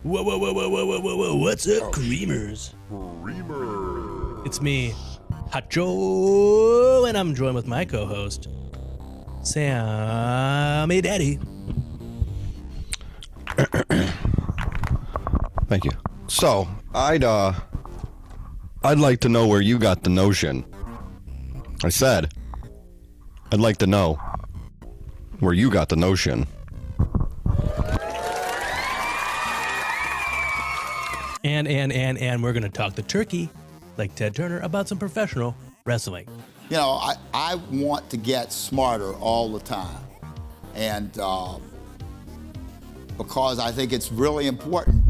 Whoa, whoa, whoa, whoa, whoa, whoa, whoa, whoa. What's up, Creamers? It's me, hotjoe, and I'm joined with my co-host, sammydaddy. Thank you. So, I'd like to know where you got the notion. I said, I'd like to know where you got the notion. And we're going to talk the turkey, like Ted Turner, about some professional wrestling. You know, I want to get smarter all the time. And because I think it's really important.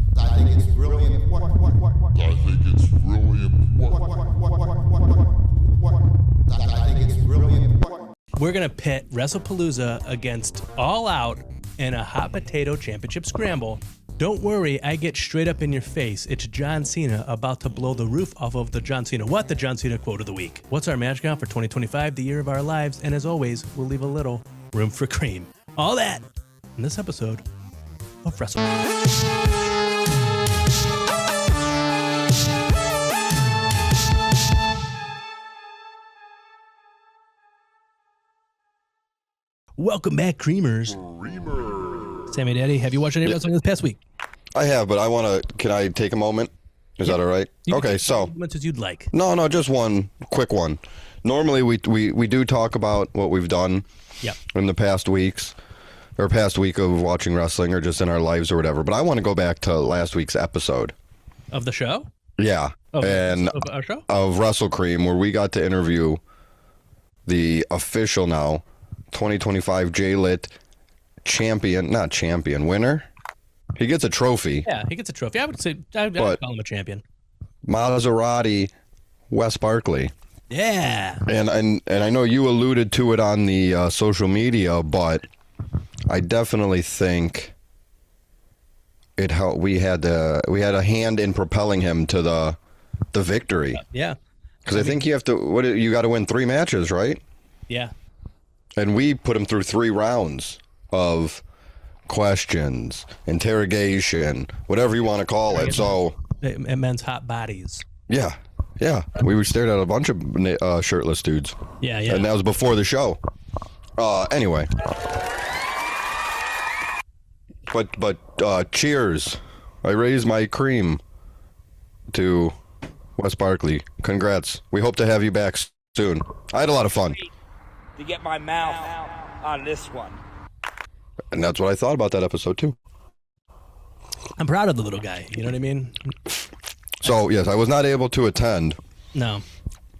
We're going to pit WrestlePalooza against All Out in a hot potato championship scramble. Don't worry, I get straight up in your face. It's John Cena about to blow the roof off of the John Cena. What? The John Cena quote of the week. What's our match count for 2025, the year of our lives? And as always, we'll leave a little room for cream. All that in this episode of WrestleCream. Welcome back, Creamers. sammydaddy, have you watched any wrestling this past week? I have, but can I take a moment? Is that all right? Okay, so. As much as you'd like. No, just one quick one. Normally, we do talk about what we've done in the past weeks, or past week of watching wrestling, or just in our lives or whatever. But I want to go back to last week's episode. Of the show? Yeah. Of our show? Of WrestleCream, where we got to interview the official now 2025 J-Lit winner. He gets a trophy. Yeah, he gets a trophy. I would call him a champion. Maserati Wes Barkley. Yeah. And I know you alluded to it on the social media, but I definitely think it helped. We had a hand in propelling him to the victory. Yeah. Because I think you got to win 3 matches, right? Yeah. And we put him through 3 rounds of questions, interrogation, whatever you want to call it. So men's hot bodies. Yeah. We stared at a bunch of shirtless dudes. Yeah. And that was before the show. Anyway. But cheers. I raised my cream to Wes Barkley. Congrats. We hope to have you back soon. I had a lot of fun. To get my mouth on this one. And that's what I thought about that episode too. I'm proud of the little guy. You know what I mean? So, yes, I was not able to attend. No.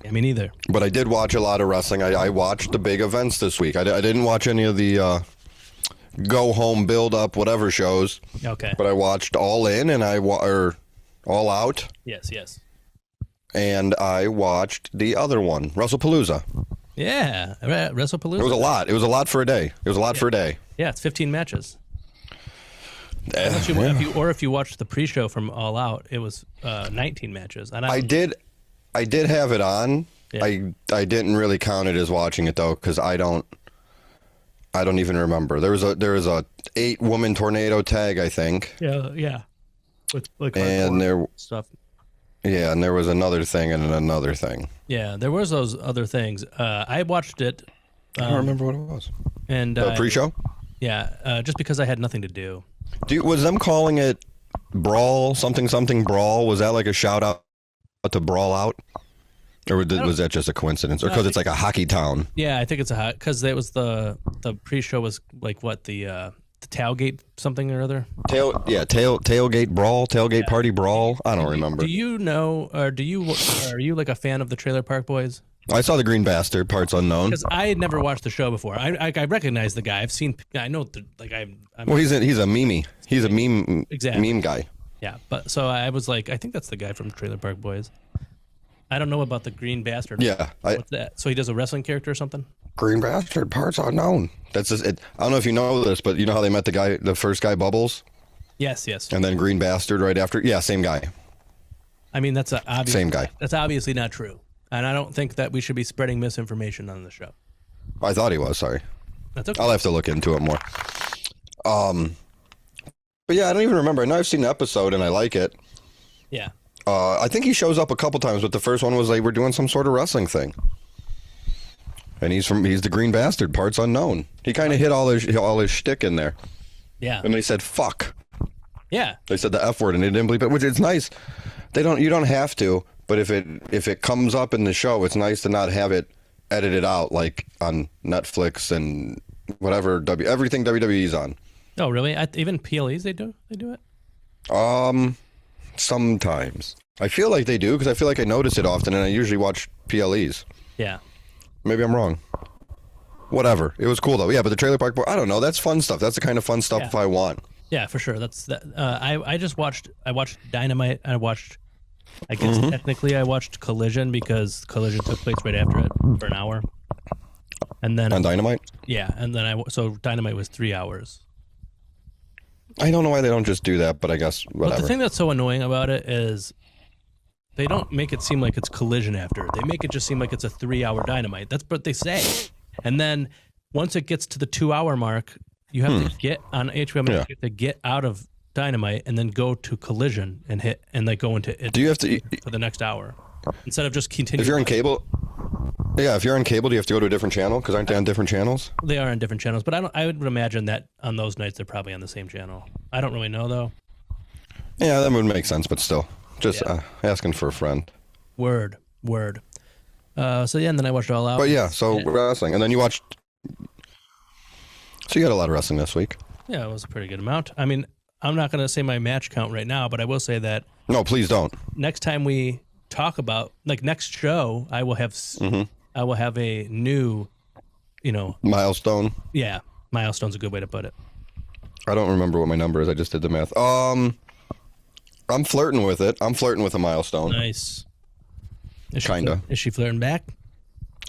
Yeah, me neither. But I did watch a lot of wrestling. I watched the big events this week. I didn't watch any of the go home, build up, whatever shows. Okay. But I watched All In and All Out. Yes. And I watched the other one, WrestlePalooza. Yeah, WrestlePalooza. It was a lot for a day. Yeah, it's 15 matches. If you watched the pre-show from All Out, it was 19 matches. And I did have it on. Yeah. I didn't really count it as watching it though, because I don't even remember. There was a 8-woman tornado tag, I think. Yeah. With and there stuff. Yeah, and there was another thing and another thing. Yeah, there was those other things. I watched it. I don't remember what it was. And the pre-show? Yeah, just because I had nothing to do. Was them calling it Brawl, something Brawl? Was that like a shout out to Brawl Out? Or was that just a coincidence? Or because it's like a hockey town? Yeah, I think it's because it was the pre-show was like what, the tailgate something or other? Tailgate Brawl, tailgate party Brawl. I don't remember. Do you know, or are you like a fan of the Trailer Park Boys? I saw the Green Bastard, parts unknown. Because I had never watched the show before. I recognize the guy. I know well, he's a meme. He's a meme. Exactly. Meme guy. Yeah, but so I was like, I think that's the guy from Trailer Park Boys. I don't know about the Green Bastard. Yeah. What's that? So he does a wrestling character or something? Green Bastard, parts unknown. That's just it. I don't know if you know this, but you know how they met the first guy, Bubbles? Yes. And then Green Bastard right after? Yeah, same guy. I mean, that's same guy. That's obviously not true. And I don't think that we should be spreading misinformation on the show. I thought he was, sorry. That's okay. I'll have to look into it more. But yeah, I don't even remember. I know I've seen the episode and I like it. Yeah. I think he shows up a couple times, but the first one was like we're doing some sort of wrestling thing. And he's the Green Bastard, parts unknown. He kind of hit all his shtick in there. Yeah. And they said fuck. Yeah. They said the F word and they didn't believe it, which is nice. You don't have to, but if it comes up in the show, it's nice to not have it edited out like on Netflix and whatever everything WWE's on. Oh, really? Even PLEs they do it? Sometimes. I feel like they do because I feel like I notice it often and I usually watch PLEs. Yeah. Maybe I'm wrong. Whatever. It was cool though. Yeah, but the Trailer Park Boys, I don't know. That's fun stuff. That's the kind of fun stuff I want. Yeah, for sure. That's that. I watched Dynamite. I guess technically I watched Collision because Collision took place right after it for an hour. And then on Dynamite? Yeah, and then so Dynamite was 3 hours. I don't know why they don't just do that, but I guess whatever. But the thing that's so annoying about it is they don't make it seem like it's Collision after. They make it just seem like it's a 3 hour Dynamite. That's what they say. And then once it gets to the 2 hour mark, you have to get on HBO Max, you have to get out of Dynamite and then go to Collision and hit and like go into it. Do you have to for the next hour instead of just continuing? If you're on cable, if you're on cable, do you have to go to a different channel? Because aren't they on different channels? They are on different channels, but I would imagine that on those nights they're probably on the same channel. I don't really know though. Yeah, that would make sense, but still, just asking for a friend. Word. So yeah, and then I watched All Out. But yeah, so wrestling, and then you watched. So you had a lot of wrestling this week. Yeah, it was a pretty good amount. I mean, I'm not going to say my match count right now, but I will say that. No, please don't. Next time we talk about next show, I will have a new, milestone. Yeah, milestone's a good way to put it. I don't remember what my number is. I just did the math. I'm flirting with it. I'm flirting with a milestone. Nice. Kinda. Is she flirting back?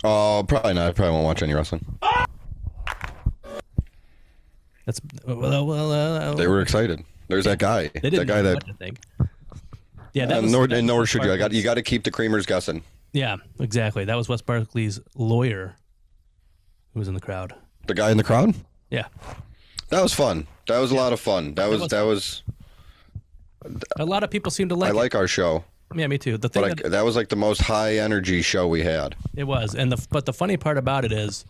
Probably not. I probably won't watch any wrestling. That's They were excited. There's that guy. They didn't that guy know that. what to think. Yeah, that was. Nor should you. You got to keep the creamers guessing. Yeah, exactly. That was Wes Barkley's lawyer, who was in the crowd. The guy in the crowd. Yeah. That was fun. That was a lot of fun. That was. A lot of people seem to like. I like our show. Yeah, me too. The thing that was like the most high energy show we had. It was, but the funny part about it is,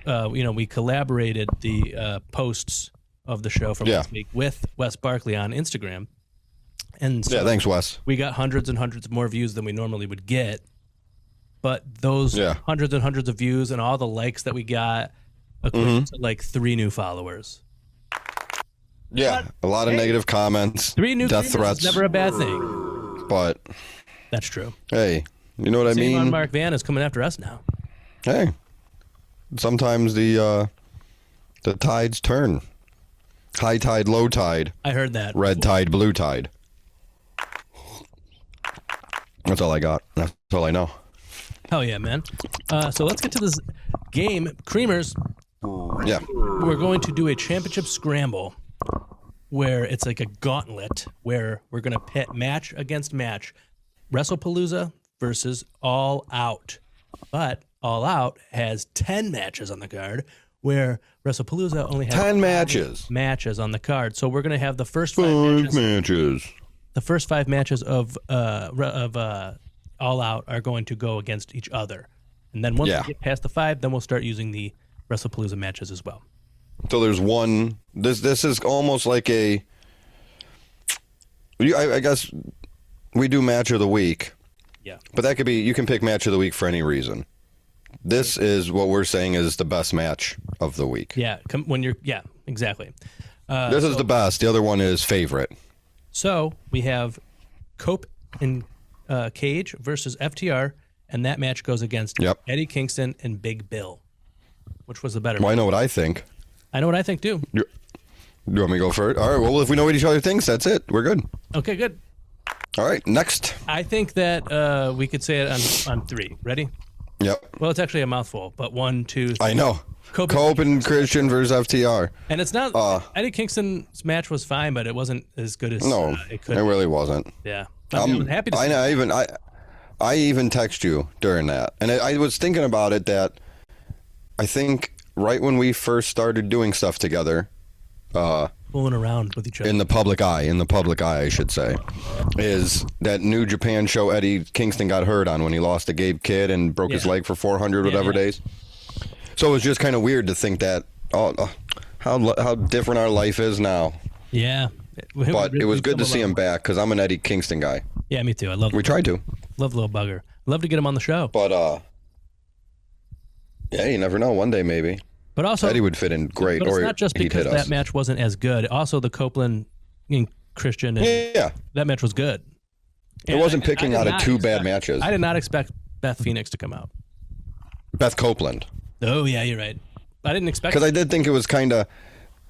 we collaborated the posts of the show from last week with Wes Barkley on Instagram, and so thanks, Wes. We got hundreds and hundreds more views than we normally would get, but those hundreds and hundreds of views and all the likes that we got equated to like 3 new followers. Yeah, a lot of negative comments. 3 new death threats. Is never a bad thing. But that's true. Hey, you know what I mean? Mark Van is coming after us now. Hey, sometimes the tides turn. High tide, low tide. I heard that. Red tide, blue tide. That's all I got. That's all I know. Hell yeah, man. So let's get to this game. Creamers. Yeah. We're going to do a championship scramble where it's like a gauntlet where we're going to pit match against match. WrestlePalooza versus All Out. But All Out has 10 matches on the card, where WrestlePalooza only has 10 matches on the card. So we're going to have the first 5 matches. The first 5 matches of All Out are going to go against each other. And then once we get past the 5, then we'll start using the WrestlePalooza matches as well. So there's one. This is almost like I guess we do match of the week. Yeah. But that could be, you can pick match of the week for any reason. This is what we're saying is the best match of the week. Yeah. Exactly. This is the best. The other one is favorite. So we have Cope and Cage versus FTR, and that match goes against Eddie Kingston and Big Bill. Which was the better match? I know what I think. I know what I think, too. You want me to go first? All right, well, if we know what each other thinks, that's it. We're good. Okay, good. All right, next. I think that we could say it on 3. Ready? Yep. Well, it's actually a mouthful, but 1, 2, 3. I know. Cope and Christian versus FTR. And it's not... Eddie Kingston's match was fine, but it wasn't as good as it could be. It really wasn't. Yeah. I'm happy to see it. I even text you during that. And I was thinking about it that I think right when we first started doing stuff together, fooling around with each other in the public eye, I should say, is that New Japan show Eddie Kingston got hurt on when he lost to Gabe Kidd and broke his leg for 400 days. So it was just kind of weird to think that, how different our life is now. Yeah. But it was good to see him back because I'm an Eddie Kingston guy. Yeah, me too. We tried to. Love little bugger. Love to get him on the show. But, yeah, you never know. One day, maybe. But also, Eddie would fit in great. But it's or not just because that match wasn't as good. Also, the Copeland and Christian, that match was good. It wasn't picking out of two bad matches. I did not expect Beth Phoenix to come out. Beth Copeland. Oh, yeah, you're right. I didn't expect because I did think it was kind of.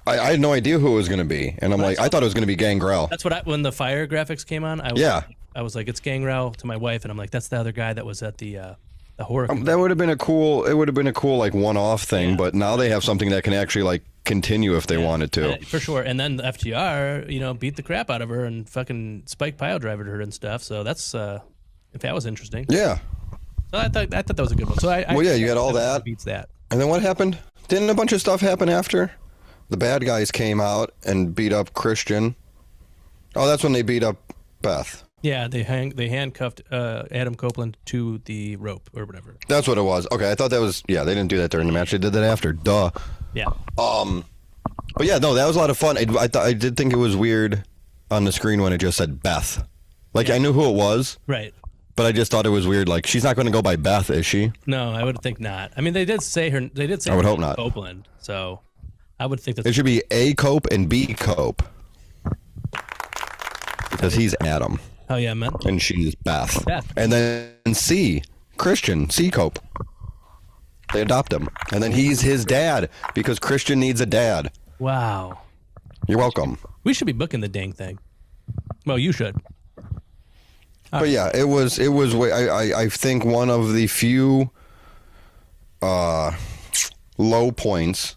I had no idea who it was going to be, and I thought it was going to be Gangrel. That's what when the fire graphics came on. I was like, it's Gangrel to my wife, and I'm like, that's the other guy that was at the horror. That would have been a cool. It would have been a cool like one-off thing, but now they have something that can actually like continue if they wanted to. For sure. And then the FTR, beat the crap out of her and fucking Spike pile driver her and stuff. So that's if that was interesting. Yeah. So I thought that was a good one. So you had all that. Beats that. And then what happened? Didn't a bunch of stuff happen after? The bad guys came out and beat up Christian. Oh, that's when they beat up Beth. Yeah, they handcuffed Adam Copeland to the rope or whatever. That's what it was. Okay, I thought that was. Yeah, they didn't do that during the match. They did that after. Duh. Yeah. But yeah, no, that was a lot of fun. I did think it was weird on the screen when it just said Beth. Like I knew who it was. Right. But I just thought it was weird. Like she's not going to go by Beth, is she? No, I would think not. I mean, they did say her. They did say. I would hope not. Copeland. So, I would think that it should be A Cope and B Cope because he's Adam. Oh yeah, man. And she's Beth. And then C Christian C Cope. They adopt him, and then he's his dad because Christian needs a dad. Wow. You're welcome. We should be booking the dang thing. Well, you should. But yeah, it was. I think one of the few low points,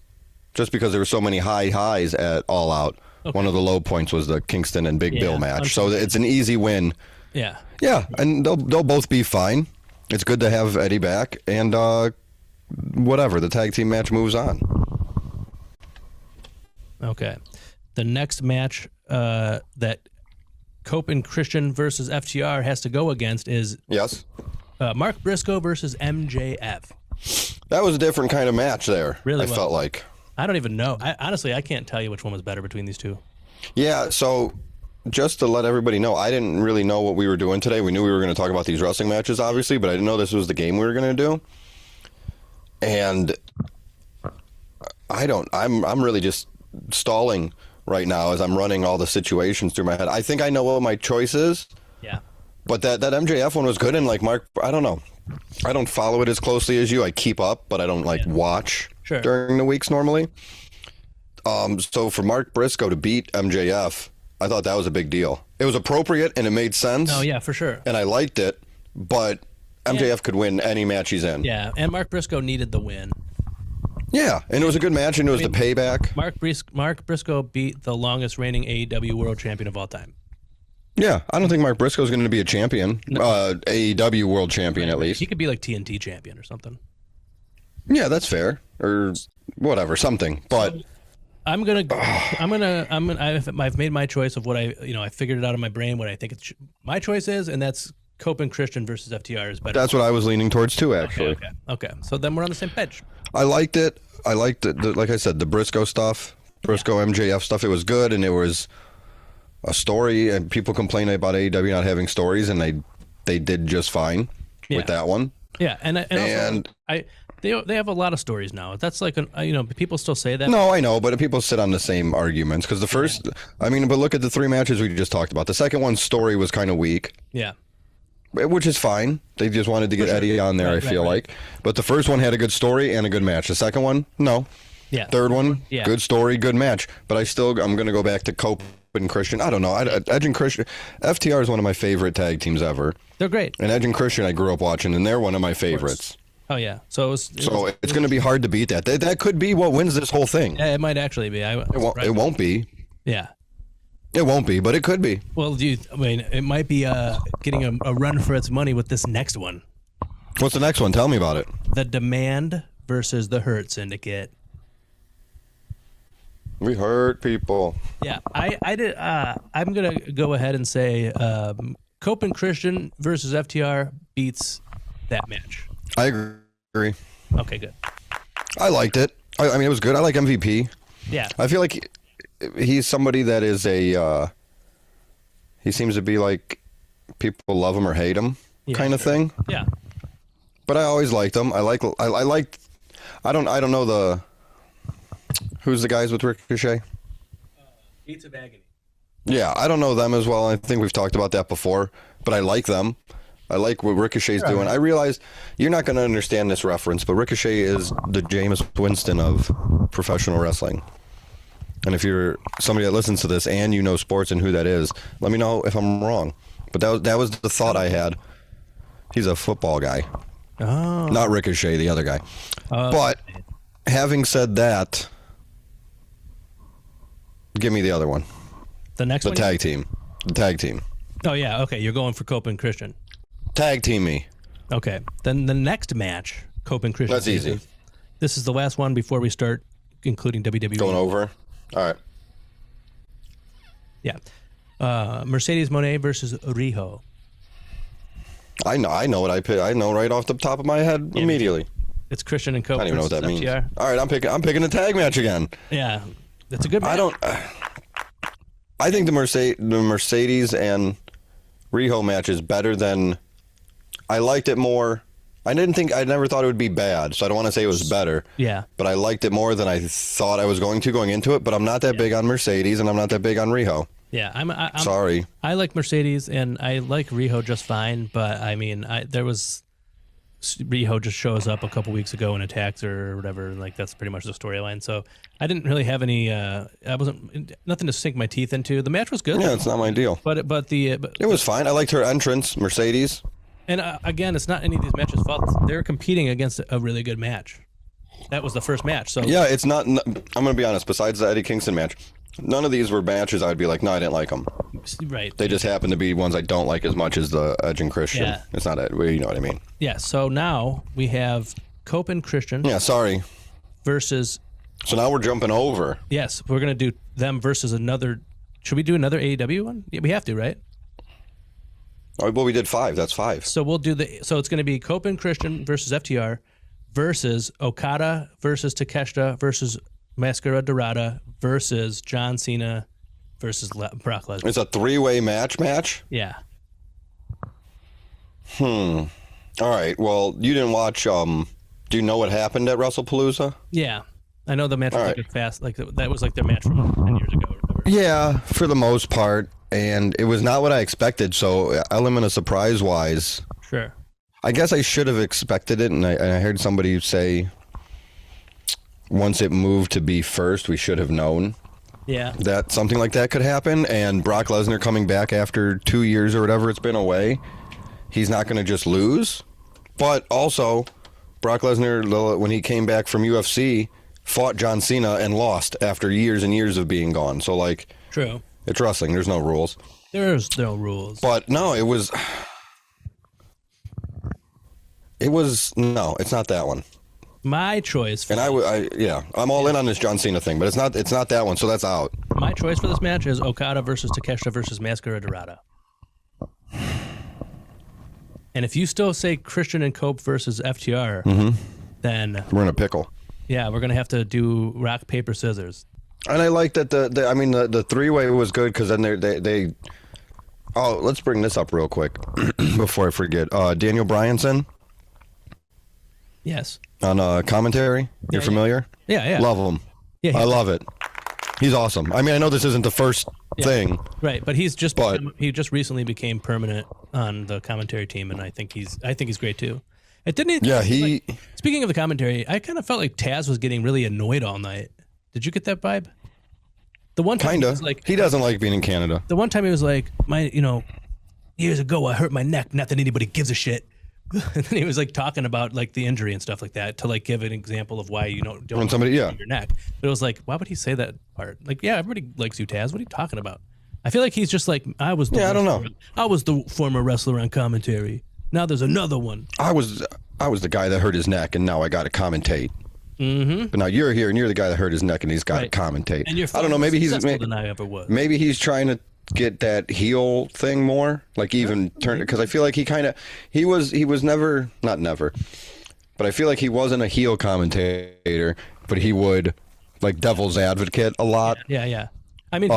just because there were so many high highs at All Out. Okay. One of the low points was the Kingston and Big Bill match. So it's an easy win. Yeah. Yeah, and they'll both be fine. It's good to have Eddie back, and whatever, the tag team match moves on. Okay. The next match that Cope and Christian versus FTR has to go against is Mark Briscoe versus MJF. That was a different kind of match there. Really, I felt like. I don't even know. Honestly, I can't tell you which one was better between these two. Yeah, so just to let everybody know, I didn't really know what we were doing today. We knew we were going to talk about these wrestling matches, obviously, but I didn't know this was the game we were going to do. And I'm really just stalling right now as I'm running all the situations through my head. I think I know what my choice is. Yeah. But that MJF one was good, and like Mark, I don't know. I don't follow it as closely as you. I keep up, but I don't watch during the weeks normally. So for Mark Briscoe to beat MJF, I thought that was a big deal. It was appropriate and it made sense. Oh yeah, for sure. And I liked it, but MJF could win any match he's in. Yeah, and Mark Briscoe needed the win. Yeah, and it was a good match, and it was the payback. Mark Briscoe beat the longest reigning AEW World Champion of all time. Yeah, I don't think Mark Briscoe is going to be a champion, AEW World Champion at least. He could be like TNT champion or something. Yeah, that's fair, or whatever, something. But I've made my choice of what I figured it out in my brain what I think my choice is, and that's Cope and Christian versus FTR is better. That's what I was leaning towards too, actually. Okay. So then we're on the same page. I liked it. Like I said, the Briscoe stuff, MJF stuff. It was good, and it was a story. And people complain about AEW not having stories, and they did just fine with that one. Yeah, and also, they have a lot of stories now. That's like people still say that. No, I know, but people sit on the same arguments because the first, but look at the three matches we just talked about. The second one's story was kind of weak. Yeah. Which is fine. They just wanted to get Eddie on there, I feel like. But the first one had a good story and a good match. The second one, no. Yeah. Third one, good story, good match. But I'm going to go back to Cope and Christian. I don't know. Edge and Christian. FTR is one of my favorite tag teams ever. They're great. And Edge and Christian I grew up watching, and they're one of my favorites. Oh, yeah. So it's going to be hard to beat that. That could be what wins this whole thing. Yeah, it might actually be. It won't be. Yeah. It won't be, but it could be. Well, it might be getting a run for its money with this next one. What's the next one? Tell me about it. The Demand versus the Hurt Syndicate. We hurt people. Yeah, I did. I'm gonna go ahead and say Cope and Christian versus FTR beats that match. I agree. Okay, good. I liked it. I mean, it was good. I like MVP. Yeah. I feel like he's somebody that is he seems to be like people love him or hate him kind of thing. Yeah. But I always liked him. I liked. I don't know who's the guys with Ricochet. Gates of Agony. Yeah, I don't know them as well. I think we've talked about that before, but I like them. I like what Ricochet's doing. I realize you're not going to understand this reference, but Ricochet is the Jameis Winston of professional wrestling. And if you're somebody that listens to this and you know sports and who that is, let me know if I'm wrong. But that was the thought I had. He's a football guy. Oh. Not Ricochet, the other guy. But having said that, give me the other one. The next one? The tag team. The tag team. Oh, yeah. Okay, you're going for Cope and Christian. Tag team me. Okay. Then the next match, Cope and Christian. That's easy. This is the last one before we start including WWE. Going over? All right. Yeah. Mercedes Moné versus Riho. I know what I pick. I know right off the top of my head immediately. It's Christian and Cope. I don't even know what that means. FTR. All right, I'm picking a tag match again. Yeah, that's a good match. I think the Mercedes and Riho match is better than. I liked it more. I never thought it would be bad, so I don't want to say it was better. Yeah. But I liked it more than I thought I was going into it. But I'm not that big on Mercedes, and I'm not that big on Riho. Yeah, I'm sorry. I like Mercedes and I like Riho just fine, but I mean, Riho just shows up a couple weeks ago and attacks her or whatever. Like that's pretty much the storyline. So I didn't really have any. Nothing to sink my teeth into. The match was good. Yeah, it's not my deal. But it was fine. I liked her entrance, Mercedes. And again, it's not any of these matches' fault. They're competing against a really good match. That was the first match. So yeah, it's not. I'm going to be honest. Besides the Eddie Kingston match, none of these were matches I'd be like, no, I didn't like them. Right. They just happen to be ones I don't like as much as the Edge and Christian. Yeah. It's not Ed. You know what I mean? Yeah. So now we have Cope and Christian. Yeah. Sorry. Versus. So now we're jumping over. Yes, we're going to do them versus another. Should we do another AEW one? Yeah, we have to, right? Oh, well, we did 5. That's 5. So we'll do So it's going to be Cope and Christian versus FTR versus Okada versus Takeshita versus Mascara Dorada versus John Cena versus Brock Lesnar. It's a 3-way match? Yeah. All right. Well, you didn't watch. Do you know what happened at WrestlePalooza? Yeah. I know the match was right. like fast. Like that was like their match from 10 years ago or whatever. Yeah, for the most part. And it was not what I expected. So, element of surprise wise. Sure. I guess I should have expected it. And I heard somebody say once it moved to be first, we should have known. Yeah. That something like that could happen. And Brock Lesnar coming back after 2 years or whatever it's been away, he's not going to just lose. But also, Brock Lesnar, when he came back from UFC, fought John Cena and lost after years and years of being gone. So, like, true. It's wrestling. There's no rules. There's no rules. But no, it was. No, it's not that one. My choice. And I'm all in on this John Cena thing, but it's not that one, so that's out. My choice for this match is Okada versus Takeshita versus Mascara Dorada. And if you still say Christian and Cope versus FTR, then We're in a pickle. Yeah, we're gonna have to do rock paper scissors. And I like that the 3-way was good because then they. Oh, let's bring this up real quick before I forget. Daniel Bryanson. Yes. On commentary, you're familiar? Yeah. Love him. Yeah, I love it. He's awesome. I mean, I know this isn't the first thing, right? But he just recently became permanent on the commentary team, and I think he's great too. It didn't. Yeah, speaking of the commentary, I kind of felt like Taz was getting really annoyed all night. Did you get that vibe? The one time he doesn't like being in Canada. The one time he was like, years ago I hurt my neck. Not that anybody gives a shit. And then he was like talking about like the injury and stuff like that to like give an example of why you don't when somebody your neck. But it was like, why would he say that part? Like, yeah, everybody likes you, Taz. What are you talking about? I feel like he's just like, I was the former wrestler on commentary. Now there's another one. I was the guy that hurt his neck, and now I got to commentate. Mm-hmm. But now you're here and you're the guy that hurt his neck and he's got to commentate. And you're I don't know. Maybe he's than I ever was. Maybe he's trying to get that heel thing more, like even turn, because I feel like he was never, not never, but I feel like he wasn't a heel commentator, but he would like devil's advocate a lot. Yeah. I mean,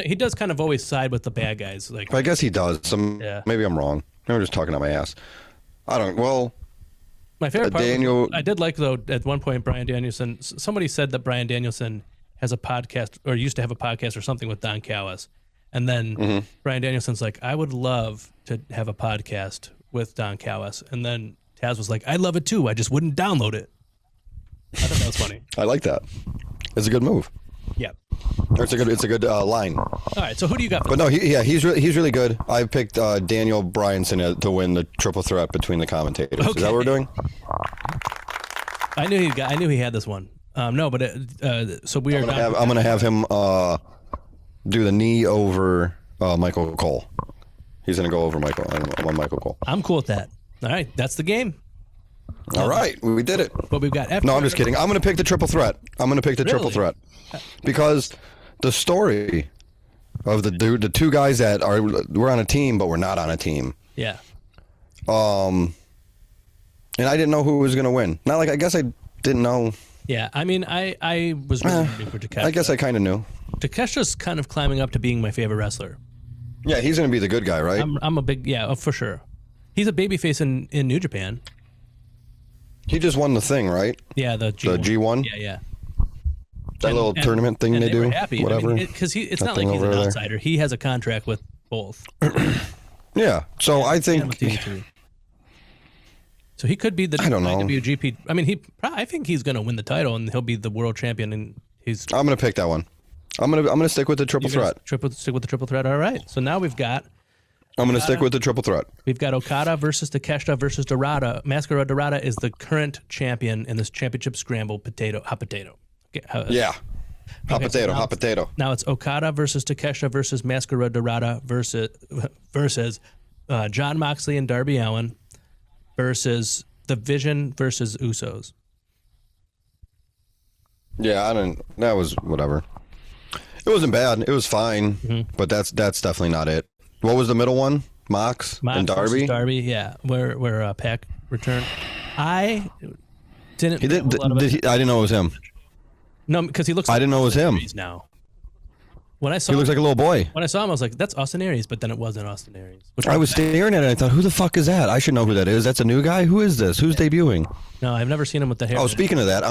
he does kind of always side with the bad guys. Like, I guess he does. Maybe I'm wrong. Maybe I'm just talking out my ass. I don't. Well, my favorite part. Daniel, I did like though at one point Bryan Danielson. Somebody said that Bryan Danielson has a podcast or used to have a podcast or something with Don Callis, and then Bryan Danielson's like, I would love to have a podcast with Don Callis, and then Taz was like, I'd love it too. I just wouldn't download it. I thought that was funny. I like that. It's a good move. Yeah. It's a good line. All right, so who do you got? But no, he's really good. I picked Daniel Bryanson to win the triple threat between the commentators. Okay. Is that what we're doing? I knew he had this one. No, but so we are. I'm gonna have him do the knee over Michael Cole. He's gonna go over Michael Cole. I'm cool with that. All right, that's the game. All right, we did it. But we've got. No, I'm just kidding. I'm gonna pick the triple threat. Triple threat because the story of the two guys that we're on a team, but we're not on a team. Yeah. And I didn't know who was gonna win. Not like I guess I didn't know. Yeah, I mean, I was really rooting for Takeshita. I guess I kind of knew. Takeshita's kind of climbing up to being my favorite wrestler. Yeah, he's gonna be the good guy, right? I'm a big for sure. He's a babyface in New Japan. He just won the thing, right? Yeah, the G1. The G1? Yeah. That little tournament thing they do? Were happy. Whatever. Because it's not like he's an outsider. He has a contract with both. Yeah, so I think... So he could be the I don't know. IWGP. I mean, I think he's going to win the title and he'll be the world champion. And I'm going to pick that one. I'm gonna stick with the triple threat. Stick with the triple threat. All right. So now we've got... I'm going to stick with the triple threat. We've got Okada versus Takeshita versus Dorada. Mascara Dorada is the current champion in this championship scramble hot potato. Okay, hot potato. Now it's Okada versus Takeshita versus Mascara Dorada versus Jon Moxley and Darby Allin versus The Vision versus Usos. Yeah, that was whatever. It wasn't bad. It was fine, but that's definitely not it. What was the middle one? Mox and Darby? Darby, yeah. Where Pac returned. I didn't. I didn't know it was him. No, because he looks. I didn't know it was him. Now, when I saw he looks like a little boy. When I saw him, I was like, "That's Austin Aries," but then it wasn't Austin Aries. I was staring at it. I thought, "Who the fuck is that? I should know who that is. That's a new guy. Who is this? Who's debuting?" No, I've never seen him with the hair. Oh, speaking of that,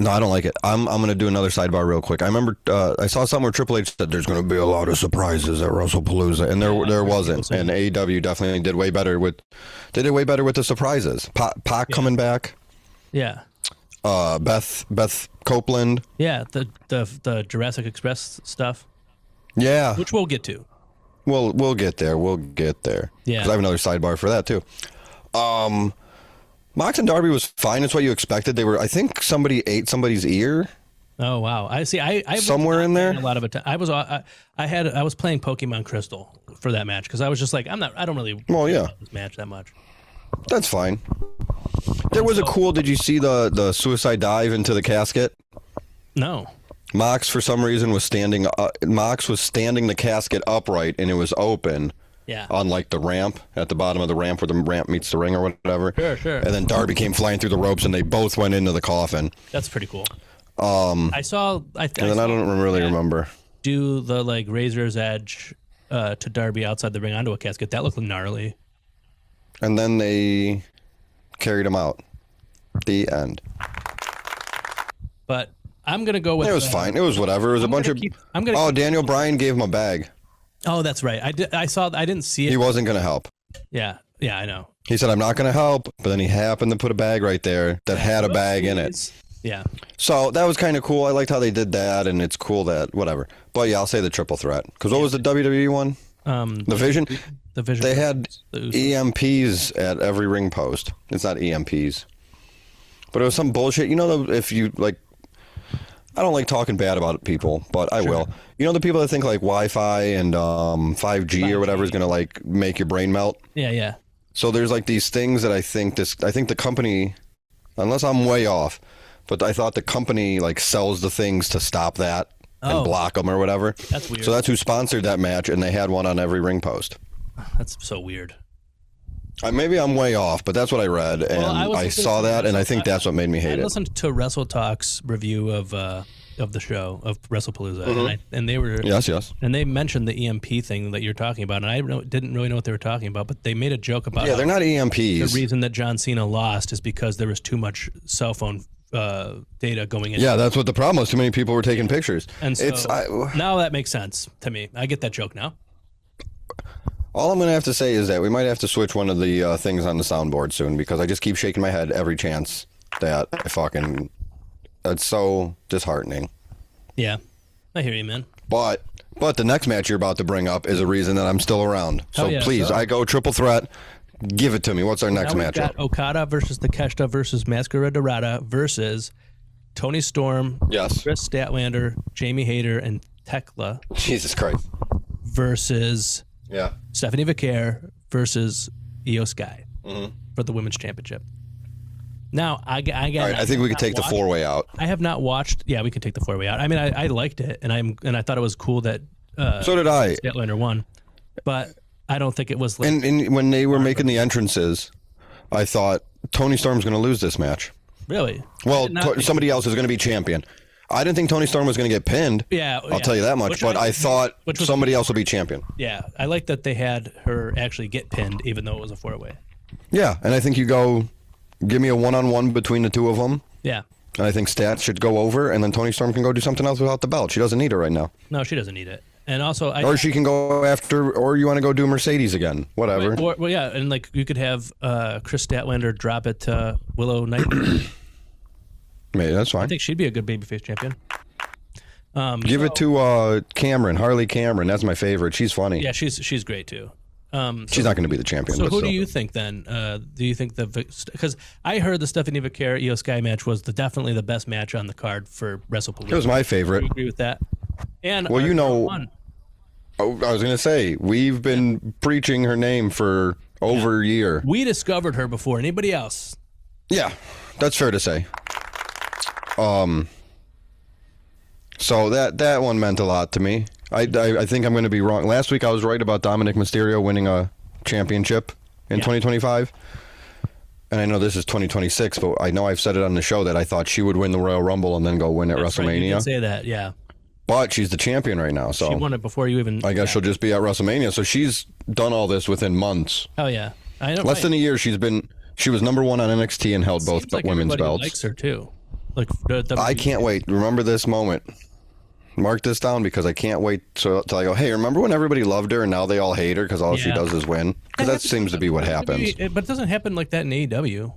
No, I don't like it. I'm going to do another sidebar real quick. I remember I saw something where Triple H said there's going to be a lot of surprises at WrestlePalooza, and there wasn't. And AEW definitely did way better with the surprises. Pac coming back. Yeah. Beth Copeland. Yeah, the Jurassic Express stuff. Yeah. Which we'll get to. We'll get there. Yeah. 'Cause I have another sidebar for that too. Mox and Darby was fine. It's what you expected. I think somebody ate somebody's ear. Oh wow! I see. I somewhere in there. A lot of it. I was playing Pokemon Crystal for that match because I was just like, I don't really. Well, yeah. This match that much. That's fine. There was a cool. Did you see the suicide dive into the casket? No. Mox for some reason was standing. Mox was standing the casket upright, and it was open. Yeah. On like the ramp, at the bottom of the ramp where the ramp meets the ring or whatever. Sure. And then Darby came flying through the ropes and they both went into the coffin. That's pretty cool. I saw. I don't really remember. Do the like razor's edge to Darby outside the ring onto a casket. That looked gnarly. And then they carried him out. The end. But I'm gonna go with. It was fine. It was whatever. It was a bunch of. Daniel Bryan gave him a bag. Oh, that's right. I didn't see it. He wasn't going to help. Yeah, I know. He said, "I'm not going to help," but then he happened to put a bag right there that had a bag in it. Yeah. So that was kind of cool. I liked how they did that, and it's cool that whatever. But yeah, I'll say the triple threat. Because what was the WWE one? The Vision. The Vision. They had EMPs at every ring post. It's not EMPs, but it was some bullshit. You know, if you like. I don't like talking bad about people, but I will. You know the people that think like Wi-Fi and 5G or whatever is going to like make your brain melt? Yeah. So there's like these things that I think the company unless I'm way off. But I thought the company like sells the things to stop that and block them or whatever. That's weird. So that's who sponsored that match, and they had one on every ring post. That's so weird. Maybe I'm way off, but that's what I read, and I saw that, and I think that's what made me hate it. I listened to Wrestle Talk's review of the show of WrestlePalooza, and they were yes, and they mentioned the EMP thing that you're talking about, and I didn't really know what they were talking about, but they made a joke about they're not EMPs. The reason that John Cena lost is because there was too much cell phone data going in. Yeah, that's what the problem was. Too many people were taking pictures. And so now that makes sense to me. I get that joke now. All I'm going to have to say is that we might have to switch one of the things on the soundboard soon, because I just keep shaking my head every chance that it's so disheartening. Yeah, I hear you, man. But the next match you're about to bring up is a reason that I'm still around. So please, I go triple threat. Give it to me. What's our next matchup? We've got Okada versus Takeshita versus Mascara Dorada versus Tony Storm, Chris Statlander, Jamie Hayter, and Tekla. Jesus Christ. Versus Stephanie Vaquer versus Io Sky for the Women's Championship. Now, I got. All right, I think we could take the 4-way out. I have not watched. Yeah, we could take the 4-way out. I mean, I liked it, and I thought it was cool that. So did I. Statlander won, but I don't think it was. Like, and when they were making the entrances, I thought Tony Storm's going to lose this match. Really? Well, somebody else is going to be champion. I didn't think Tony Storm was going to get pinned. Yeah, I'll tell you that much. But I thought somebody else will be champion. Yeah, I like that they had her actually get pinned, even though it was a 4-way. Yeah, and I think you go, give me a one-on-one between the two of them. Yeah. And I think Stats should go over, and then Tony Storm can go do something else without the belt. She doesn't need it right now. No, she doesn't need it. And also, or she can go after, or you want to go do Mercedes again, whatever. Well, yeah, and like you could have Chris Statlander drop it to Willow Nightingale. Maybe that's fine. I think she'd be a good babyface champion. Give it to Cameron, Harley Cameron. That's my favorite. She's funny. Yeah, she's great too. She's not going to be the champion. So who do you think then? Do you think because I heard the Stephanie Vaquer Io Sky match was definitely the best match on the card for WrestlePalooza. It was my favorite. Do you agree with that? And well, I was going to say, we've been preaching her name for over a year. We discovered her before anybody else. Yeah, that's fair to say. So that one meant a lot to me. I think I'm going to be wrong. Last week I was right about Dominic Mysterio winning a championship in 2025. And I know this is 2026, but I know I've said it on the show that I thought she would win the Royal Rumble and then go win at WrestleMania. Right, you did say that, yeah. But she's the champion right now, so she won it before you even. I guess she'll just be at WrestleMania. So she's done all this within months. Oh yeah, I know. Less than a year, she was number one on NXT and held both women's belts. Likes her too. Like I can't wait. Remember this moment. Mark this down because I can't wait till I go, hey, remember when everybody loved her and now they all hate her because all she does is win? Because that seems to be what happens. But it doesn't happen like that in AEW.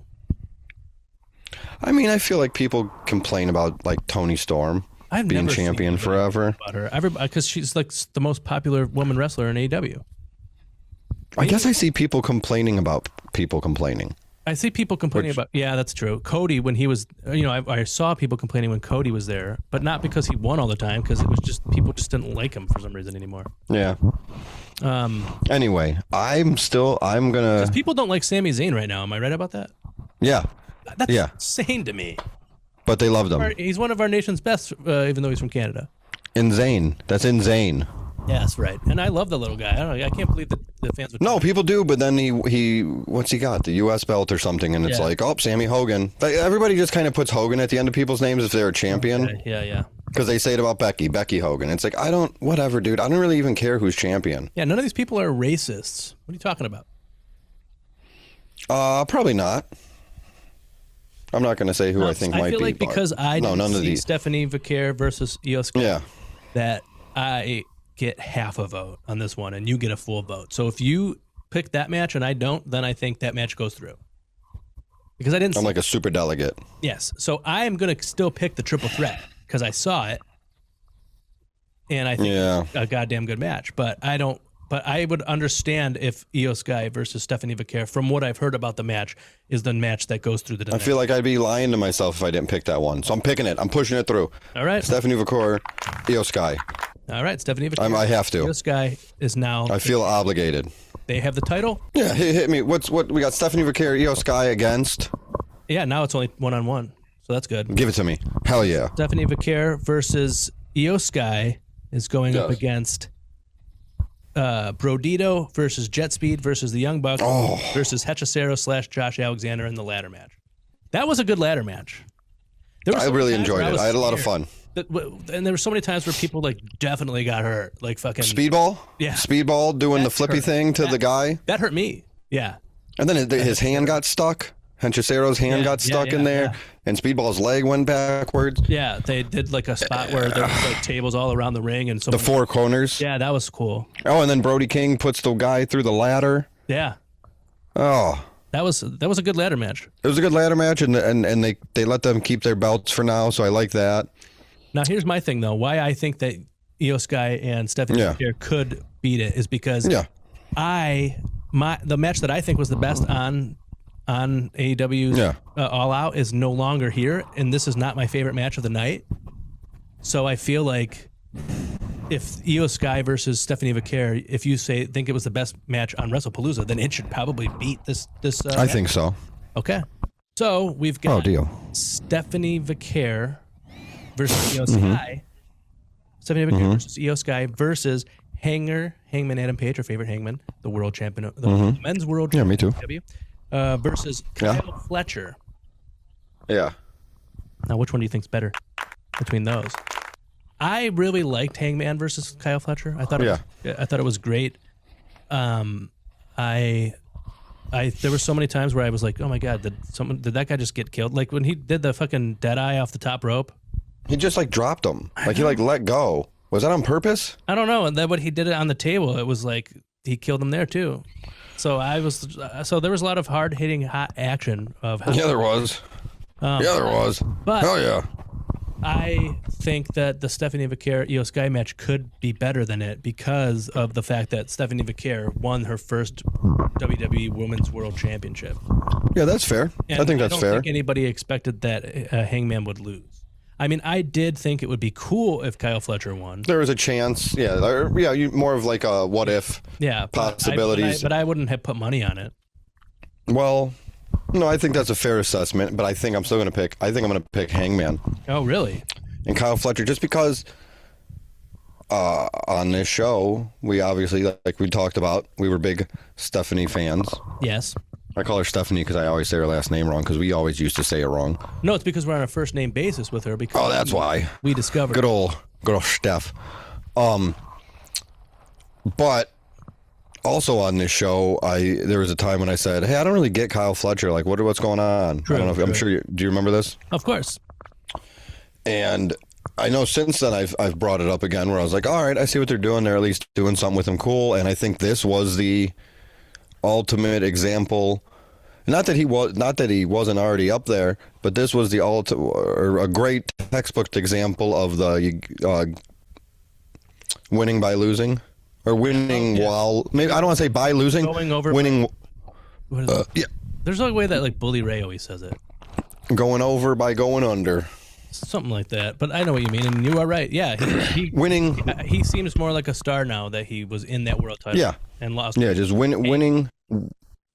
I mean, I feel like people complain about like Toni Storm being champion forever. About her, because she's like the most popular woman wrestler in AEW. I guess I see people complaining about people complaining. I see people complaining about, yeah, that's true. Cody, when he was, I saw people complaining when Cody was there, but not because he won all the time, because it was just, people just didn't like him for some reason anymore. Yeah. Anyway, I'm going to. Because people don't like Sami Zayn right now. Am I right about that? Yeah. That's insane to me. But they loved him. He's one of our nation's best, even though he's from Canada. Insane. That's insane. Yeah, that's right. And I love the little guy. I don't know. I can't believe that the fans would. No, people do, but then he what's he got? The U.S. belt or something, and it's like, oh, Sammy Hogan. Everybody just kind of puts Hogan at the end of people's names if they're a champion. Okay. Yeah. Because they say it about Becky Hogan. It's like, whatever, dude. I don't really even care who's champion. Yeah, none of these people are racists. What are you talking about? Probably not. I'm not going to say who I think might be. I feel like because I didn't see Stephanie Vaquer versus Io Sky, that I get half a vote on this one and you get a full vote. So if you pick that match and I don't, then I think that match goes through. Because I didn't. I'm like a super delegate. Yes. So I am going to still pick the triple threat because I saw it. And I think it's a goddamn good match. But I would understand if Io Sky versus Stephanie Vaquer, from what I've heard about the match, is the match that goes through the. I feel like I'd be lying to myself if I didn't pick that one. So I'm picking it. I'm pushing it through. All right. Stephanie Vaquer, Io Sky. All right, Stephanie Vaquer. I have to. Io Sky is now. I feel obligated. They have the title? Yeah, hit me. What we got? Stephanie Vaquer, Io Sky against Yeah, now it's only 1-on-1, so that's good. Give it to me. Hell yeah. Stephanie Vaquer versus Io Sky is going up against Brodito versus Jet Speed versus the Young Bucks versus Hechicero / Josh Alexander in the ladder match. That was a good ladder match. I really enjoyed it. I had a lot of fun. And there were so many times where people like definitely got hurt, like fucking Speedball. Yeah, Speedball doing the flippy thing to the guy. That hurt me. Yeah. And then his hand got stuck. Henchicero's hand got stuck in there, and Speedball's leg went backwards. Yeah, they did like a spot where there was like tables all around the ring and the four corners. Yeah, that was cool. Oh, and then Brody King puts the guy through the ladder. Yeah. Oh. That was a good ladder match. It was a good ladder match, and they let them keep their belts for now, so I like that. Now, here's my thing, though. Why I think that Io Sky and Stephanie Vaquer could beat it is because the match that I think was the best on AEW's All Out is no longer here, and this is not my favorite match of the night. So I feel like if Io Sky versus Stephanie Vaquer, if you think it was the best match on WrestlePalooza, then it should probably beat this. I think so. Okay, so we've got Stephanie Vaquer versus Io Sky. Stephanie Vaquer versus Io Sky versus Hangman Adam Page, our favorite Hangman, the world champion, the men's world champion. Yeah, me too. Versus Kyle Fletcher. Yeah. Now, which one do you think's better between those? I really liked Hangman versus Kyle Fletcher. I thought it was great. There were so many times where I was like, oh my god, did that guy just get killed? Like when he did the fucking dead eye off the top rope. He just like dropped him. Like he like let go. Was that on purpose? I don't know. And then when he did it on the table, it was like he killed him there too. So there was a lot of hard hitting hot action of there was. There was. But hell yeah. I think that the Stephanie Vaquer Io Sky match could be better than it because of the fact that Stephanie Vaquer won her first WWE Women's World Championship. Yeah, that's fair. And I think that's fair. I don't think anybody expected that Hangman would lose. I mean, I did think it would be cool if Kyle Fletcher won. There was a chance, more of like a what if possibilities. But I wouldn't have put money on it. Well, no, I think that's a fair assessment, but I think I'm going to pick Hangman. Oh, really? And Kyle Fletcher, just because on this show, we obviously, like we talked about, we were big Stephanie fans. Yes. I call her Stephanie because I always say her last name wrong because we always used to say it wrong. No, it's because we're on a first name basis with her. Because that's why. We discovered. Good old Steph. But also on this show, there was a time when I said, "Hey, I don't really get Kyle Fletcher. Like, what's going on?" True, I don't know. I'm sure. Do you remember this? Of course. And I know since then I've brought it up again where I was like, all right, I see what they're doing. They're at least doing something with him cool. And I think this was the ultimate example. Not that he wasn't already up there, but this was a great textbook example of the winning by losing, or winning while maybe I don't want to say by losing, going over winning. There's a way that like Bully Ray always says it. Going over by going under. Something like that, but I know what you mean, and you are right. Yeah, he winning. He seems more like a star now that he was in that world title. Yeah, and lost. Yeah, just winning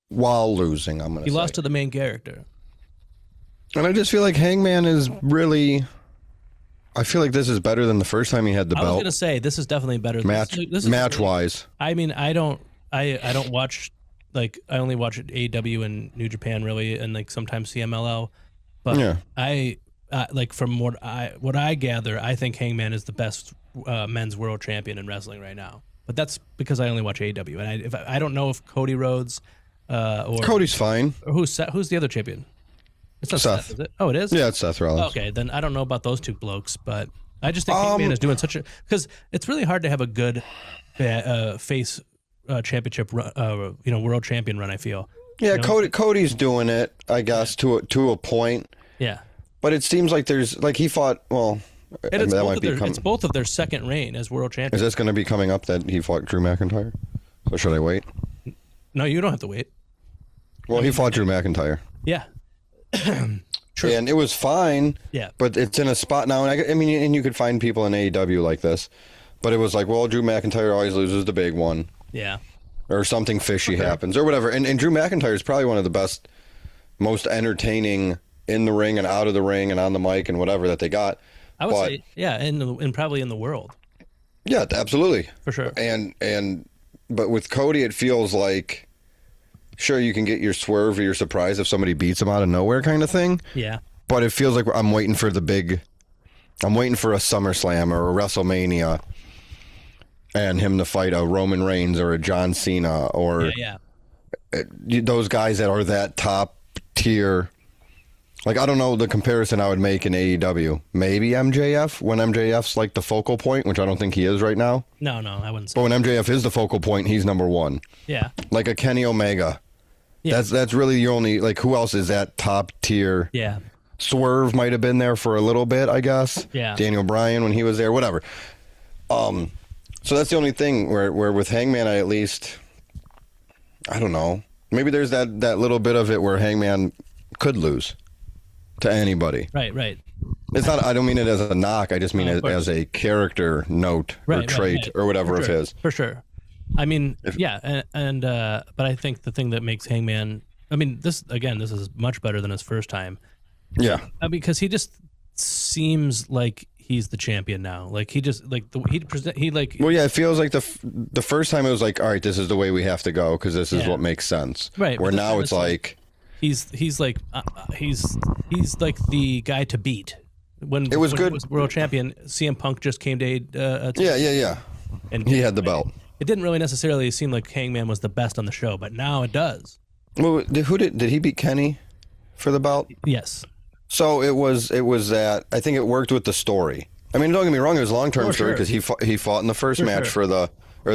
while losing. He lost to the main character, and I just feel like Hangman is really. I feel like this is better than the first time he had the belt. I was gonna say this is definitely better. Match wise. I mean, I don't watch I only watch AEW and New Japan really, and like sometimes CMLL, but yeah. From what I gather, I think Hangman is the best men's world champion in wrestling right now. But that's because I only watch AEW, and I don't know if Cody Rhodes or Cody's fine. Or who's the other champion? It's not Seth, is it? Oh, it is. Yeah, it's Seth Rollins. Okay, then I don't know about those two blokes, but I just think Hangman is doing because it's really hard to have a good face championship world champion run. I feel. Yeah, Cody's doing it, I guess, to a point. Yeah. But it seems like there's he fought and it's both of their second reign as world champion. Is this going to be coming up that he fought Drew McIntyre? So should I wait? No, you don't have to wait. Well, he fought Drew McIntyre. Yeah. True. And it was fine. Yeah. But it's in a spot now, and I mean, and you could find people in AEW like this, but it was like, well, Drew McIntyre always loses the big one. Yeah. Or something fishy happens, or whatever. And Drew McIntyre is probably one of the best most entertaining in the ring and out of the ring and on the mic and whatever that they got. I would say, yeah, and probably in the world. Yeah, absolutely. For sure. But with Cody, it feels like, sure, you can get your swerve or your surprise if somebody beats him out of nowhere kind of thing. Yeah. But it feels like I'm waiting for a SummerSlam or a WrestleMania and him to fight a Roman Reigns or a John Cena or those guys that are that top tier. Like, I don't know the comparison I would make in AEW. Maybe MJF, when MJF's like the focal point, which I don't think he is right now. No, I wouldn't say. But when MJF is the focal point, he's number one. Yeah. Like a Kenny Omega. Yeah. That's really the only, like, who else is that top tier? Yeah. Swerve might have been there for a little bit, I guess. Yeah. Daniel Bryan when he was there, whatever. So that's the only thing where with Hangman, I don't know. Maybe there's that little bit of it where Hangman could lose to anybody. Right. It's not. I don't mean it as a knock. I just mean it as a character note or trait or whatever of his. For sure. I mean, but I think the thing that makes Hangman. I mean, this is much better than his first time. Yeah. Because he just seems like he's the champion now. Like he just like Well, yeah. It feels like the first time it was like, all right, this is the way we have to go because this is what makes sense. Right. Where now it's like. He's like the guy to beat. When it was when good. He was world champion, CM Punk just came to yeah. And he had the belt. It didn't really necessarily seem like Hangman was the best on the show, but now it does. Well, did he beat Kenny for the belt? Yes. So it was that I think it worked with the story. I mean, don't get me wrong, it was a long-term story because he fought in the first match for the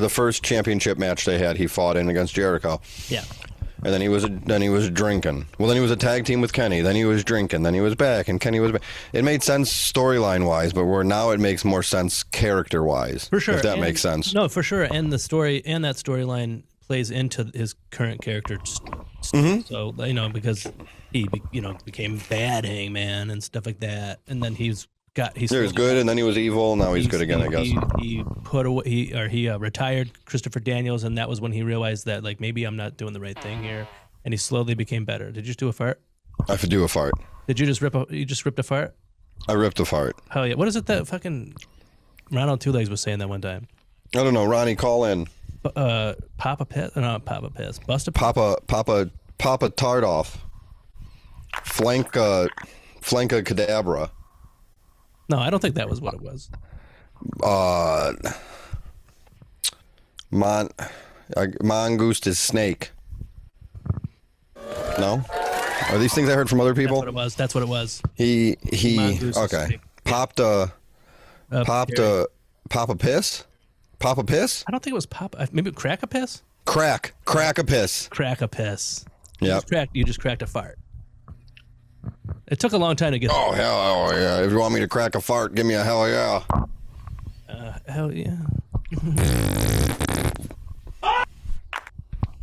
first championship match they had. He fought in against Jericho. Yeah. And then he was drinking. Well, then he was a tag team with Kenny. Then he was drinking. Then he was back, and Kenny was back. It made sense storyline wise, but now it makes more sense character wise. For sure, if that makes sense. No, for sure. And the story and that storyline plays into his current character. Mm-hmm. So because he became bad Hangman and stuff like that, and then he was good, and then he was evil. Now he's good again, I guess. He put away. He retired Christopher Daniels, and that was when he realized that maybe I'm not doing the right thing here, and he slowly became better. Did you just do a fart? I could do a fart. Did you just rip a fart? I ripped a fart. Hell yeah! What is it that fucking Ronald Two Legs was saying that one time? I don't know. Ronnie, call in. Papa Piss? No, Papa Piss. Bust a Papa Tardoff. Flanka Cadabra. No, I don't think that was what it was. Mongoose is snake. No? Are these things I heard from other people? That's what it was. He okay. Popped a piss? Papa piss? I don't think it was Papa. Maybe crack a piss? Crack a piss. Crack a piss. Yeah. You just cracked a fart. It took a long time to get. Oh hell yeah! If you want me to crack a fart, give me a hell yeah. Hell yeah.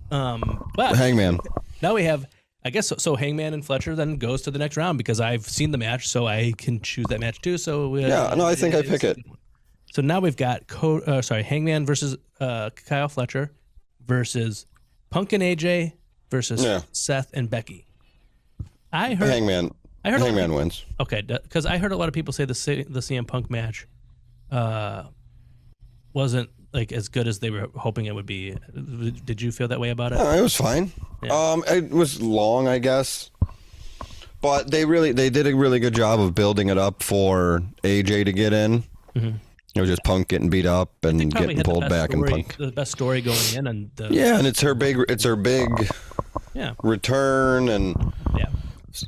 But Hangman. Now we have, I guess, so Hangman and Fletcher then goes to the next round because I've seen the match, so I can choose that match too. So I think I pick it. So now we've got Hangman versus Kyle Fletcher versus Punk and AJ versus Seth and Becky. I heard Hangman wins. Okay, because I heard a lot of people say the CM Punk match wasn't as good as they were hoping it would be. Did you feel that way about it? It was fine. Yeah. It was long, I guess, but they did a really good job of building it up for AJ to get in. Mm-hmm. It was just Punk getting beat up and getting pulled back, and Punk the best story going in, and and it's her big return, and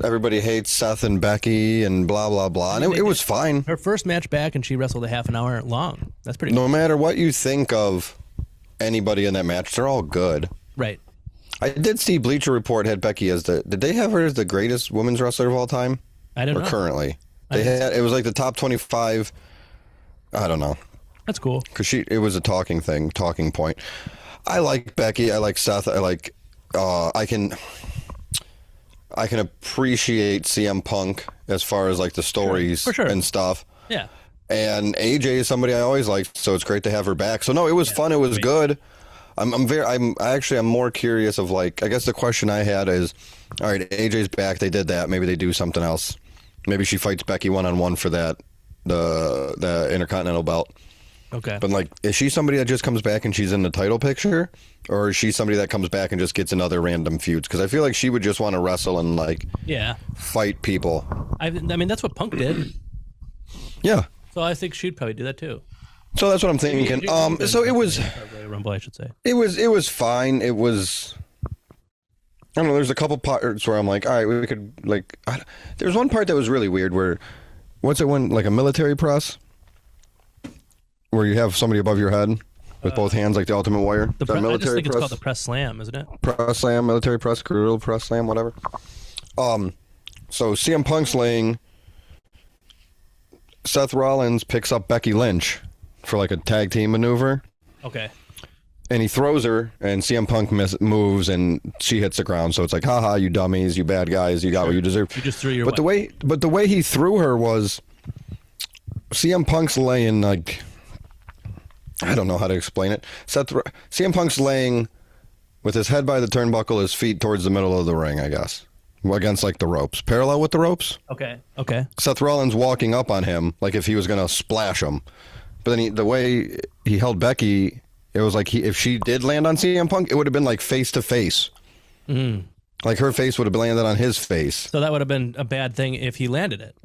everybody hates Seth and Becky and blah blah blah, and it was fine. Her first match back, and she wrestled a half an hour long. That's pretty. No matter what you think of anybody in that match, they're all good. Right. I did see Bleacher Report had Becky as did they have her as the greatest women's wrestler of all time? I don't know. Currently, it was like the top 25. I don't know. That's cool. Because it was a talking point. I like Becky. I like Seth. I like. I can appreciate CM Punk as far as the stories and stuff. Yeah. And AJ is somebody I always liked, so it's great to have her back. So no, it was fun. It was good. I'm more curious of like, I guess the question I had is, all right, AJ's back. They did that. Maybe they do something else. Maybe she fights Becky 1-on-1 for the Intercontinental belt. Okay. But like, is she somebody that just comes back and she's in the title picture, or is she somebody that comes back and just gets another random feuds? Because I feel like she would just want to wrestle and like, fight people. I mean, that's what Punk did. Yeah. So I think she'd probably do that too. So that's what I'm thinking. So it was Rumble, I should say. It was fine. It was. I don't know. There's a couple parts where I'm like, all right, we could like. There's one part that was really weird where, what's it when like a military press, where you have somebody above your head with both hands like the Ultimate Warrior. I just think it's called the press slam, isn't it? Press slam, military press, gorilla press slam, whatever. So CM Punk's laying. Seth Rollins picks up Becky Lynch for like a tag team maneuver. Okay. And he throws her, and CM Punk moves, and she hits the ground. So it's like, haha, you dummies, you bad guys, you got what you deserve. You just threw your. But the way he threw her was, CM Punk's laying like, I don't know how to explain it. CM Punk's laying with his head by the turnbuckle, his feet towards the middle of the ring, I guess, against like the ropes, parallel with the ropes. Okay. Seth Rollins walking up on him like if he was gonna splash him. But then the way he held Becky, it was like if she did land on CM Punk, it would have been like face to face. Like her face would have landed on his face. So that would have been a bad thing if he landed it.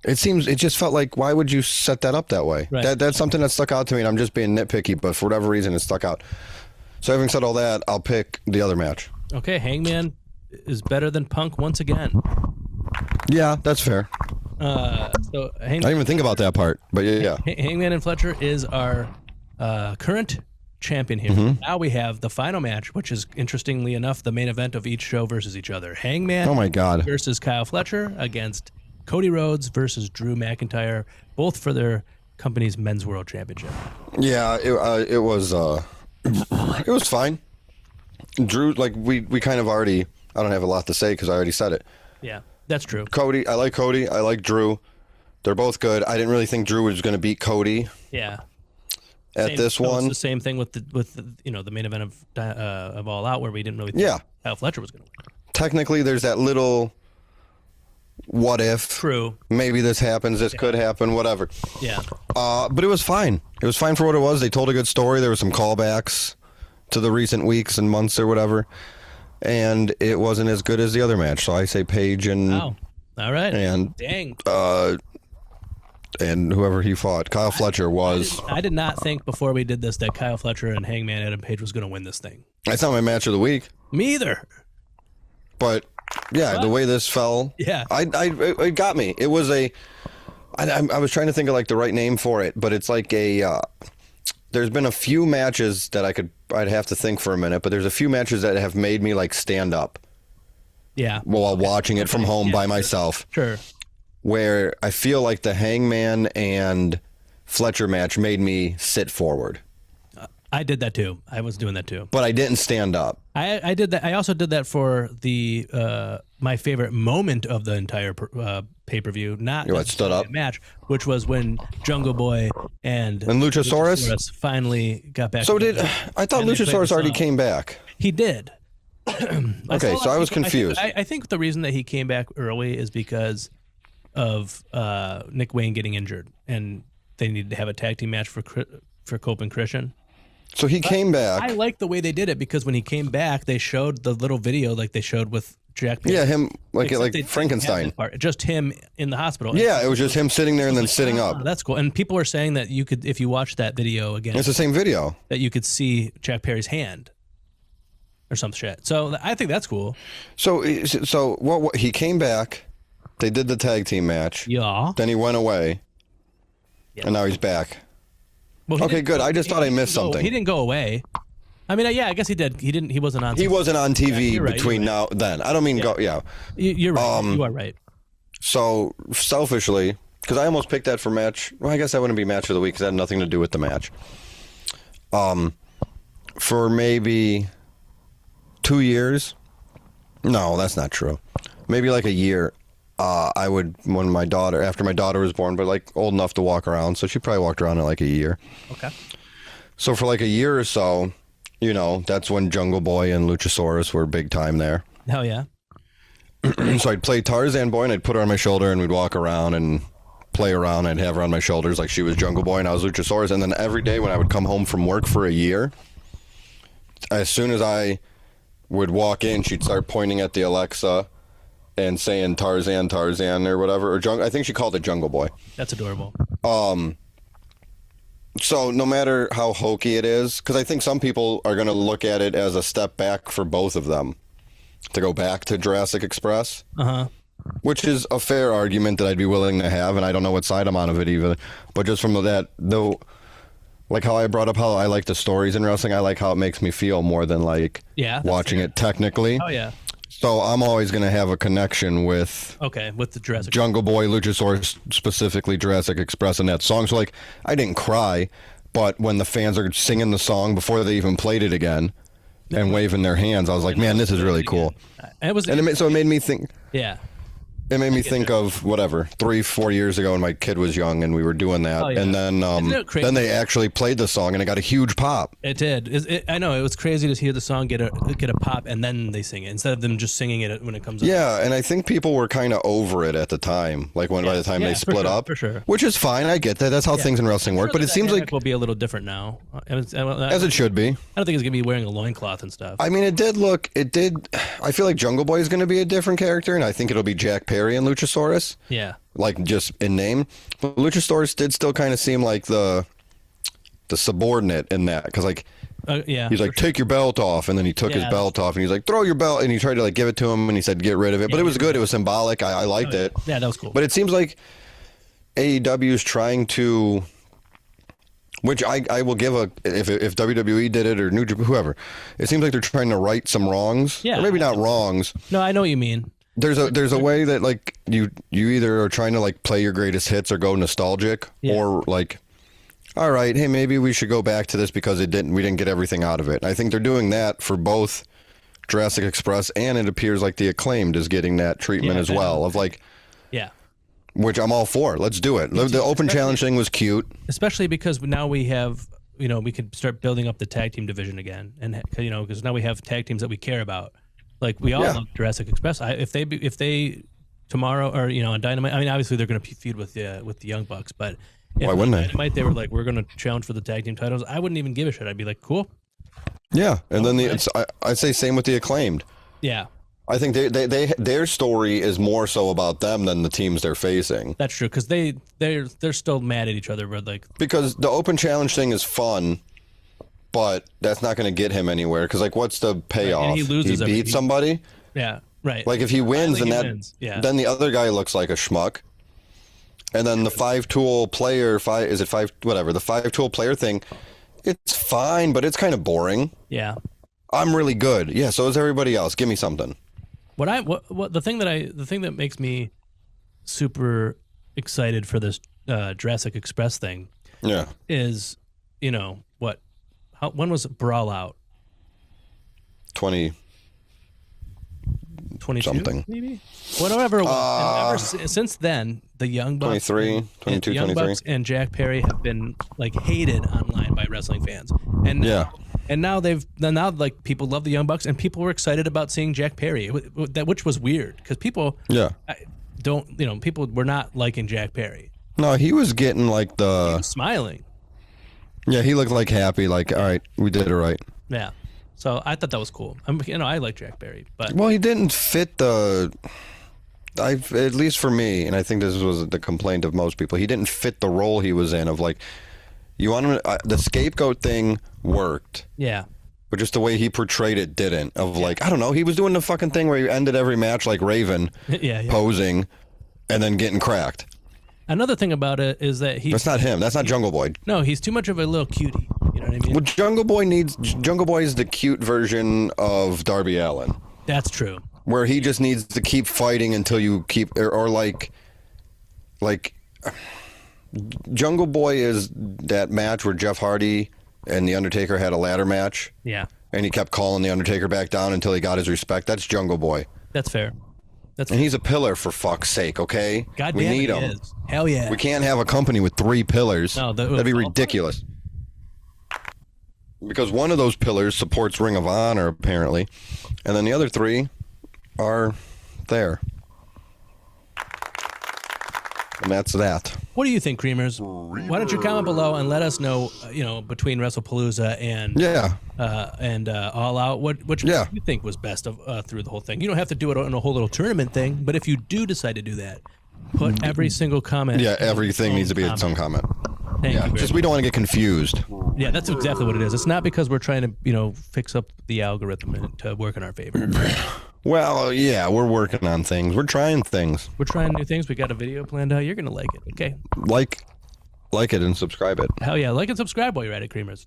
It just felt like, why would you set that up that way? Right. That's something that stuck out to me, and I'm just being nitpicky, but for whatever reason, it stuck out. So having said all that, I'll pick the other match. Okay, Hangman is better than Punk once again. Yeah, that's fair. So I didn't even think about that part, but yeah. Hangman and Fletcher is our current champion here. Now we have the final match, which is, interestingly enough, the main event of each show versus each other. Hangman Oh my God. versus Kyle Fletcher against Cody Rhodes versus Drew McIntyre, both for their company's Men's World Championship. Yeah, it was fine. Drew, like we kind of already, I don't have a lot to say because I already said it. Yeah, that's true. I like Cody. I like Drew. They're both good. I didn't really think Drew was going to beat Cody. Yeah. This one, it's the same thing with the main event of All Out, where we didn't really think Kyle Fletcher was going to win. Technically, there's that little what if. True. Maybe this happens. This could happen. Whatever. Yeah. But it was fine. It was fine for what it was. They told a good story. There were some callbacks to the recent weeks and months or whatever, and it wasn't as good as the other match. So I say Paige and. Oh. All right. And dang. And whoever he fought, Kyle Fletcher was. I did not think before we did this that Kyle Fletcher and Hangman Adam Page was going to win this thing. That's not my match of the week. Me either. But yeah, the way this fell, it got me. It was I was trying to think of like the right name for it, but it's like there's been a few matches that I'd have to think for a minute, but there's a few matches that have made me like stand up. Yeah. While watching it from home by myself. Sure. Where I feel like the Hangman and Fletcher match made me sit forward. I did that too. I was doing that too. But I didn't stand up. I did that. I also did that for the my favorite moment of the entire pay-per-view, not what stood up match, which was when Jungle Boy and Luchasaurus finally got back. So I thought Luchasaurus already came back. He did. Okay, so I was confused. I think the reason that he came back early is because of Nick Wayne getting injured, and they needed to have a tag team match for Cope and Christian. So he came back. I like the way they did it because when he came back, they showed the little video like they showed with Jack Perry. Yeah, him like Frankenstein. Just him in the hospital. Yeah, it was just him sitting there and then sitting up. That's cool. And people are saying that you could, if you watch that video again, it's the same video, that you could see Jack Perry's hand or some shit. So I think that's cool. So what he came back. They did the tag team match. Yeah. Then he went away. Yeah. And now he's back. Well, okay, good. I just thought I missed something. He didn't go away. I mean, yeah, I guess he did. He wasn't on. He wasn't on TV between now then. I don't mean go. Yeah. You're right. You are right. So selfishly, because I almost picked that for match. Well, I guess that wouldn't be match of the week because it had nothing to do with the match. For maybe 2 years. No, that's not true. Maybe like a year. I would, after my daughter was born, but like old enough to walk around. So she probably walked around in like a year. Okay. So for like a year or so, you know, that's when Jungle Boy and Luchasaurus were big time there. Hell yeah. So I'd play Tarzan Boy and I'd put her on my shoulder and we'd walk around and play around. I'd have her on my shoulders like she was Jungle Boy and I was Luchasaurus. And then every day when I would come home from work for a year, as soon as I would walk in, she'd start pointing at the Alexa and saying Tarzan, Tarzan or whatever. Or I think she called it Jungle Boy. That's adorable. So no matter how hokey it is, because I think some people are going to look at it as a step back for both of them to go back to Jurassic Express, which is a fair argument that I'd be willing to have, and I don't know what side I'm on of it either. But just from that, though, like how I brought up how I like the stories in wrestling, I like how it makes me feel more than like watching it technically. Oh yeah. So I'm always going to have a connection with the Jurassic Jungle Boy, Luchasaurus, specifically Jurassic Express in that song. So like I didn't cry, but when the fans are singing the song before they even played it again and waving their hands, I was like, man, this is really cool. So it made me think. Yeah. It made me think of whatever 3-4 years ago when my kid was young and we were doing that, and then they actually played the song and it got a huge pop. It did. I know it was crazy to hear the song get a pop and then they sing it instead of them just singing it when it comes up. Yeah, and I think people were kind of over it at the time, like by the time they split up, for sure. Which is fine. I get that. That's how things in wrestling work. But it seems like will be a little different now, as it should be. I don't think it's gonna be wearing a loincloth and stuff. I mean, it did. I feel like Jungle Boy is going to be a different character, and I think it'll be Jack Perry and Luchasaurus. Yeah. Like just in name. But Luchasaurus did still kind of seem like the subordinate in that. Because like, he's like, take your belt off. And then he took his belt off and he's like, throw your belt. And he tried to like give it to him and he said, get rid of it. But it was good. It was symbolic. I liked it. Yeah, that was cool. But it seems like AEW is trying to, which I will give if WWE did it or New Japan, whoever, it seems like they're trying to right some wrongs. Yeah. Or maybe not wrongs. No, I know what you mean. There's a way that like you either are trying to like play your greatest hits or go nostalgic, or like, all right, hey, maybe we should go back to this because we didn't get everything out of it. I think they're doing that for both Jurassic Express and it appears like the Acclaimed is getting that treatment as well of like, which I'm all for. Let's do it. The open challenge thing was cute, especially because now we have we can start building up the tag team division again, and because now we have tag teams that we care about. Like we all love Jurassic Express. If they tomorrow or on Dynamite, I mean obviously they're going to feud with the Young Bucks, but why wouldn't they? Dynamite, they were like, we're going to challenge for the tag team titles. I wouldn't even give a shit. I'd be like, cool. Yeah, and then I'd say same with the Acclaimed. Yeah, I think their story is more so about them than the teams they're facing. That's true because they're still mad at each other, but like because the open challenge thing is fun. But that's not going to get him anywhere because, like, what's the payoff? He loses. He beats somebody. Yeah, right. Like if he wins, then the other guy looks like a schmuck. And then the 5-tool player, the 5-tool player thing, it's fine, but it's kind of boring. Yeah, I'm really good. Yeah, so is everybody else. Give me something. The thing that makes me super excited for this Jurassic Express thing, is what. When was Brawl out? 20 something. Maybe? Whatever it was. And since then, the Young Bucks 22, Young 23. Bucks and Jack Perry have been like hated online by wrestling fans. And now like people love the Young Bucks and people were excited about seeing Jack Perry, which was weird because people people were not liking Jack Perry. No, he was getting like he was smiling. Yeah, he looked like happy, like, all right, we did it right. Yeah. So I thought that was cool. I like Jack Perry, but he didn't fit at least for me, and I think this was the complaint of most people. He didn't fit the role he was in of like, you want him the scapegoat thing worked. Yeah. But just the way he portrayed it didn't. Of like, I don't know, he was doing the fucking thing where he ended every match like Raven, posing, and then getting cracked. Another thing about it is that that's not him. That's not Jungle Boy. No, he's too much of a little cutie. You know what I mean? Well, Jungle Boy is the cute version of Darby Allin. That's true. Where he just needs to keep fighting until you keep, or like Jungle Boy is that match where Jeff Hardy and The Undertaker had a ladder match. Yeah. And he kept calling The Undertaker back down until he got his respect. That's Jungle Boy. That's fair. And he's a pillar, for fuck's sake, okay? God we damn need him. Is. Hell yeah. We can't have a company with 3 pillars. No, that'd be ridiculous. Because one of those pillars supports Ring of Honor, apparently, and then the other 3 are there. And that's that. What do you think, Creamers? Why don't you comment below and let us know, between WrestlePalooza and All Out, which you think was best of through the whole thing? You don't have to do it in a whole little tournament thing, but if you do decide to do that, put every single comment. Yeah, everything needs to be its own comment. Thank you. Just we don't want to get confused. Yeah, that's exactly what it is. It's not because we're trying to, fix up the algorithm to work in our favor. Well, yeah, we're working on things. We're trying things. We're trying new things. We got a video planned out. You're gonna like it, okay? Like it and subscribe it. Hell yeah, like and subscribe while you're at it, Creamers.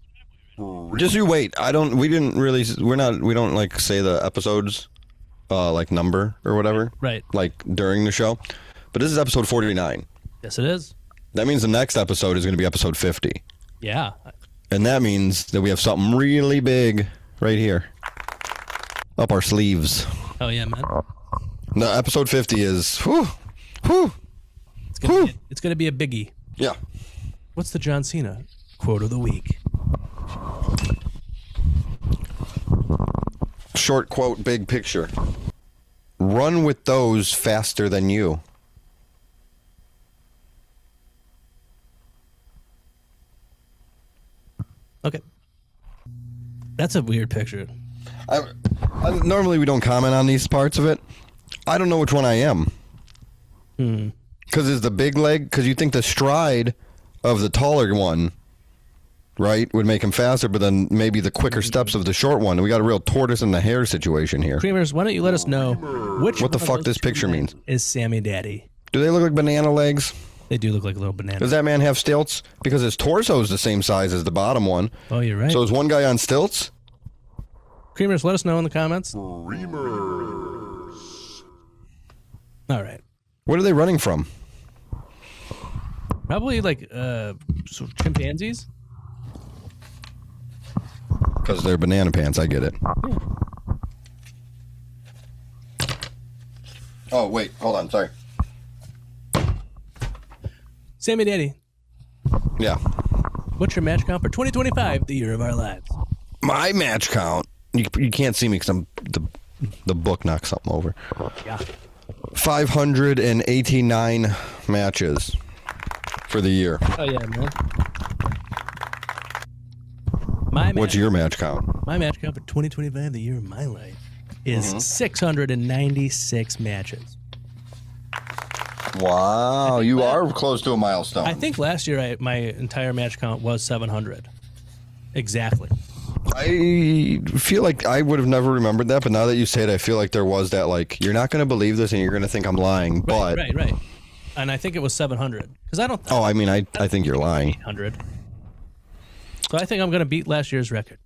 Just you wait. We don't like say the episodes, like number or whatever. Right. Like during the show. But this is episode 49. Yes, it is. That means the next episode is going to be episode 50. Yeah. And that means that we have something really big right here. Up our sleeves. Oh yeah, man. No, episode 50 is It's gonna be a biggie. Yeah. What's the John Cena quote of the week? Short quote, big picture. Run with those faster than you. Okay. That's a weird picture. Normally we don't comment on these parts of it. I don't know which one I am. Because it's the big leg. Because you think the stride of the taller one, right, would make him faster, but then maybe the quicker steps of the short one. We got a real tortoise and the hare situation here. Creamers, why don't you let us know what the fuck this picture means? Is Sammy Daddy? Do they look like banana legs? They do look like little bananas. Does that man have stilts? Because his torso is the same size as the bottom one. Oh, you're right. So is one guy on stilts? Creamers, let us know in the comments. All right. What are they running from? Probably like chimpanzees. Because they're banana pants. I get it. Yeah. Oh, wait. Hold on. Sorry. Sammy Daddy, Yeah. what's your match count for 2025, the year of our lives? My match count. You can't see me because the book knocked something over. Yeah. 589 matches for the year. Oh, yeah, man. What's your match count? My match count for 2025, the year of my life, is 696 matches. Wow, you are close to a milestone. I think last year my entire match count was 700. Exactly. I feel like I would have never remembered that, but now that you say it, I feel like there was that, like, you're not going to believe this and you're going to think I'm lying, but... Right. And I think it was 700. Because I don't... Oh, I mean, I think you're lying. 800. So I think I'm going to beat last year's record.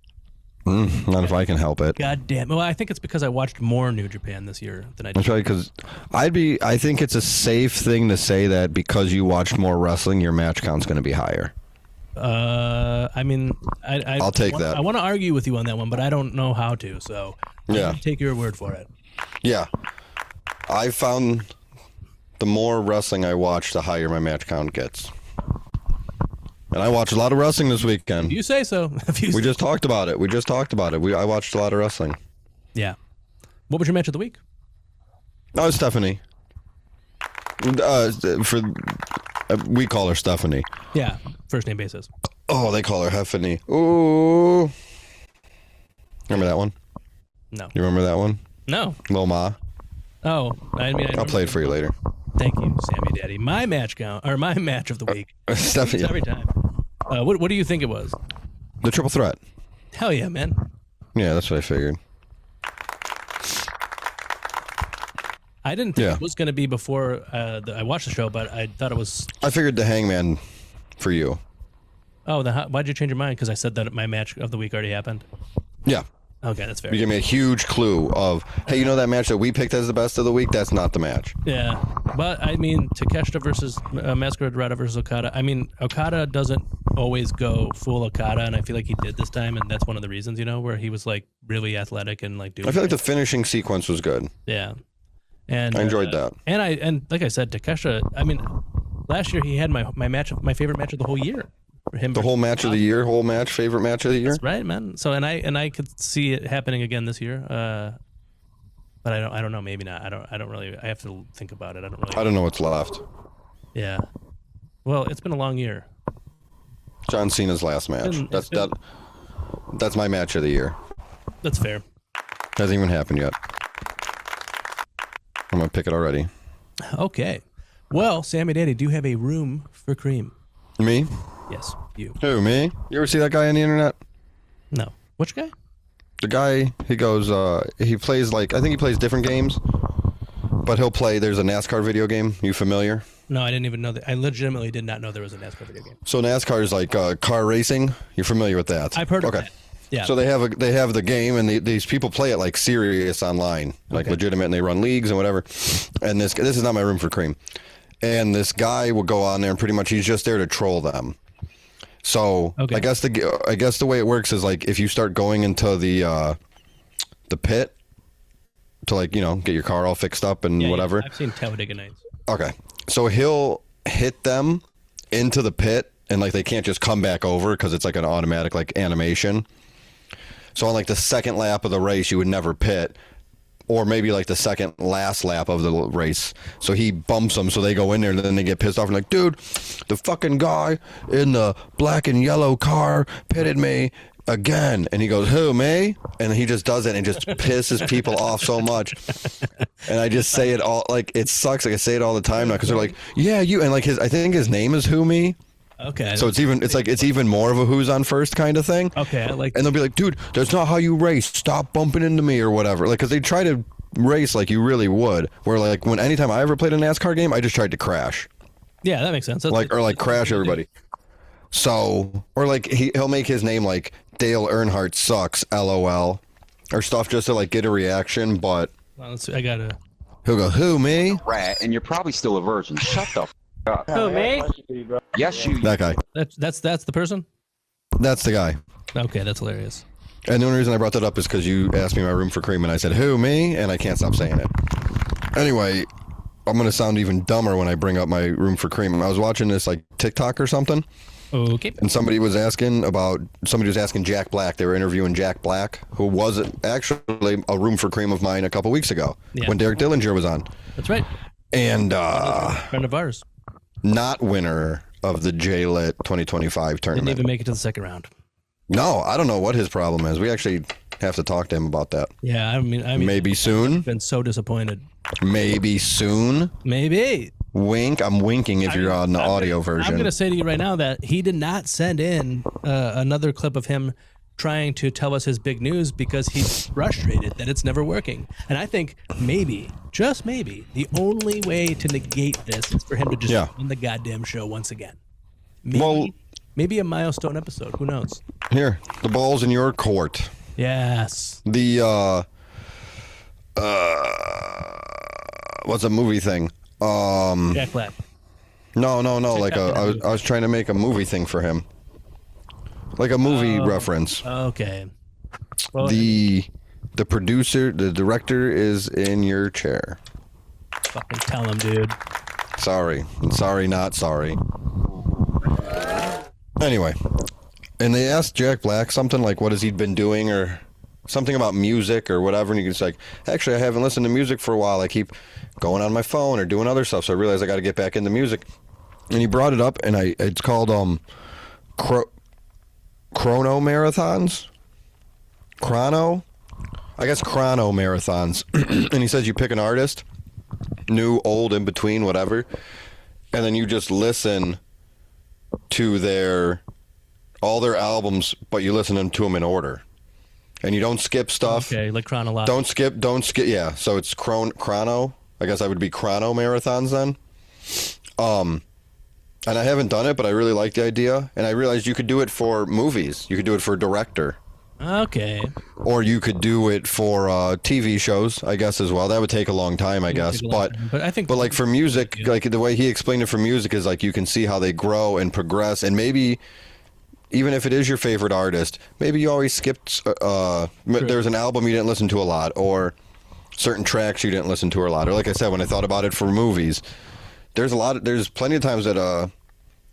Not if I can help it. God damn. Well, I think it's because I watched more New Japan this year than I did. That's right, because I think it's a safe thing to say that because you watched more wrestling, your match count's going to be higher. I mean, I'll take that. I want to argue with you on that one, but I don't know how to, so Yeah. I'm gonna take your word for it. Yeah. I found the more wrestling I watch, the higher my match count gets. And I watched a lot of wrestling this weekend. You say so. We just talked about it. I watched a lot of wrestling. Yeah. What was your match of the week? Oh, Stephanie. We call her Stephanie. Yeah, first name basis. Oh, they call her Heffany. Ooh. Remember that one? No. You remember that one? No. Lil Ma. Oh, I'll play it for you later. Thank you, Sammy Daddy. My match of the week. Stephanie. Every time. What do you think it was? The triple threat. Hell yeah, man. Yeah, that's what I figured. I didn't think it was going to be before I watched the show, but I thought it was. I figured the Hangman for you. Oh, why'd you change your mind? Because I said that my match of the week already happened. Yeah. Okay, that's fair. You gave me a huge clue of, hey, you know that match that we picked as the best of the week? That's not the match. Yeah, but I mean, Takeshita versus Masquerade Dorada versus Okada. I mean, Okada doesn't always go full Okada, and I feel like he did this time, and that's one of the reasons, where he was like really athletic and like doing. I feel like the finishing sequence was good. Yeah, and I enjoyed that. And like I said, Takeshita. I mean, last year he had my favorite match of the whole year. For him The whole match of the year, favorite match of the year. That's right, man. So and I could see it happening again this year. But I don't know. Maybe not. I don't really. I have to think about it. I don't know what's left. Yeah. Well, it's been a long year. John Cena's last match. That's my match of the year. That's fair. Hasn't even happened yet. I'm gonna pick it already. Okay. Well, Sammy Daddy, do you have a room for cream? Me? Yes, you. Who, me? You ever see that guy on the internet? No. Which guy? The guy, he goes, he plays I think he plays different games, but he'll play, there's a NASCAR video game. You familiar? No, I didn't even know that. I legitimately did not know there was a NASCAR video game. So NASCAR is like car racing. You're familiar with that? I've heard of that. Yeah. So they have the game, and these people play it like serious online, like legitimate, and they run leagues and whatever. And this is not my room for cream. And this guy will go on there, and pretty much he's just there to troll them. So I guess the way it works is like if you start going into the pit to get your car all fixed up and whatever. Yeah, I've seen Talladega Nights. Okay, so he'll hit them into the pit, and they can't just come back over because it's like an automatic animation. So on the second lap of the race, you would never pit. Or maybe the second last lap of the race. So he bumps them, so they go in there, and then they get pissed off and like, dude, the fucking guy in the black and yellow car pitted me again. And he goes, who, me? And he just does it and just pisses people off so much. And I just say it all, it sucks. I say it all the time now because they're like, yeah, you. And I think his name is Who Me. Okay. So it's even more of a who's on first kind of thing. Okay, I like. And they'll be like, dude, that's not how you race. Stop bumping into me or whatever. Because they try to race like you really would. Where anytime I ever played a NASCAR game, I just tried to crash. Yeah, that makes sense. Crash everybody. So he'll make his name Dale Earnhardt sucks, LOL, or stuff just to get a reaction. But I gotta. He'll go, who, me? Rat, and you're probably still a virgin. Shut the. Who, me? Yes, you. That guy. That's the person? That's the guy. Okay, that's hilarious. And the only reason I brought that up is because you asked me my room for cream, and I said, who, me? And I can't stop saying it. Anyway, I'm going to sound even dumber when I bring up my room for cream. I was watching this TikTok or something. Okay. And somebody was asking Jack Black. They were interviewing Jack Black, who was actually a room for cream of mine a couple weeks ago when Derek Dillinger was on. That's right. And friend of ours. Not winner of the J-Lit 2025 tournament. Didn't even make it to the second round. No, I don't know what his problem is. We actually have to talk to him about that. Yeah, I mean, maybe soon. I've been so disappointed. Maybe soon. Maybe. Wink. I'm winking if you're on the audio version. I'm going to say to you right now that he did not send in another clip of him trying to tell us his big news because he's frustrated that it's never working. And I think maybe, just maybe, the only way to negate this is for him to just win the goddamn show once again. Maybe a milestone episode. Who knows? Here, the ball's in your court. Yes. The what's a movie thing? Jack Black. No. I was trying to make a movie thing for him. Like a movie reference. Okay. Well, the producer, the director is in your chair. Fucking tell him, dude. Sorry, not sorry. Anyway, and they asked Jack Black something like, what has he been doing, or something about music or whatever, and he's like, actually, I haven't listened to music for a while. I keep going on my phone or doing other stuff, so I realized I got to get back into music. And he brought it up, and it's called Chrono marathons? Chrono marathons. And he says you pick an artist, new, old, in between, whatever, and then you just listen to all their albums, but you listen to them in order. And you don't skip stuff. Okay, like chronological. Don't skip, yeah. So it's chrono. I guess I would be chrono marathons then. And I haven't done it, but I really like the idea. And I realized you could do it for movies. You could do it for director. Okay. Or you could do it for TV shows, I guess, as well. That would take a long time, I guess. But I think. But for music, the way he explained it for music is you can see how they grow and progress, and maybe even if it is your favorite artist, maybe you always skipped. There's an album you didn't listen to a lot, or certain tracks you didn't listen to a lot, or like I said, when I thought about it for movies, there's plenty of times that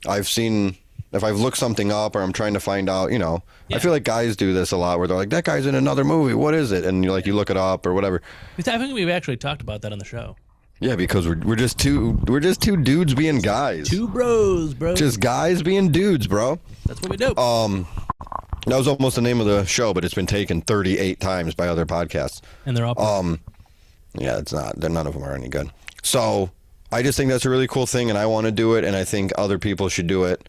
I've seen if I've looked something up or I'm trying to find out, I feel like guys do this a lot where they're like, that guy's in another movie. What is it? And you look it up or whatever. I think we've actually talked about that on the show. Yeah, because we're just two dudes being guys. Two bros, bro. Just guys being dudes, bro. That's what we do. That was almost the name of the show, but it's been taken 38 times by other podcasts. And they're all yeah, it's not. None of them are any good. So I just think that's a really cool thing, and I want to do it, and I think other people should do it.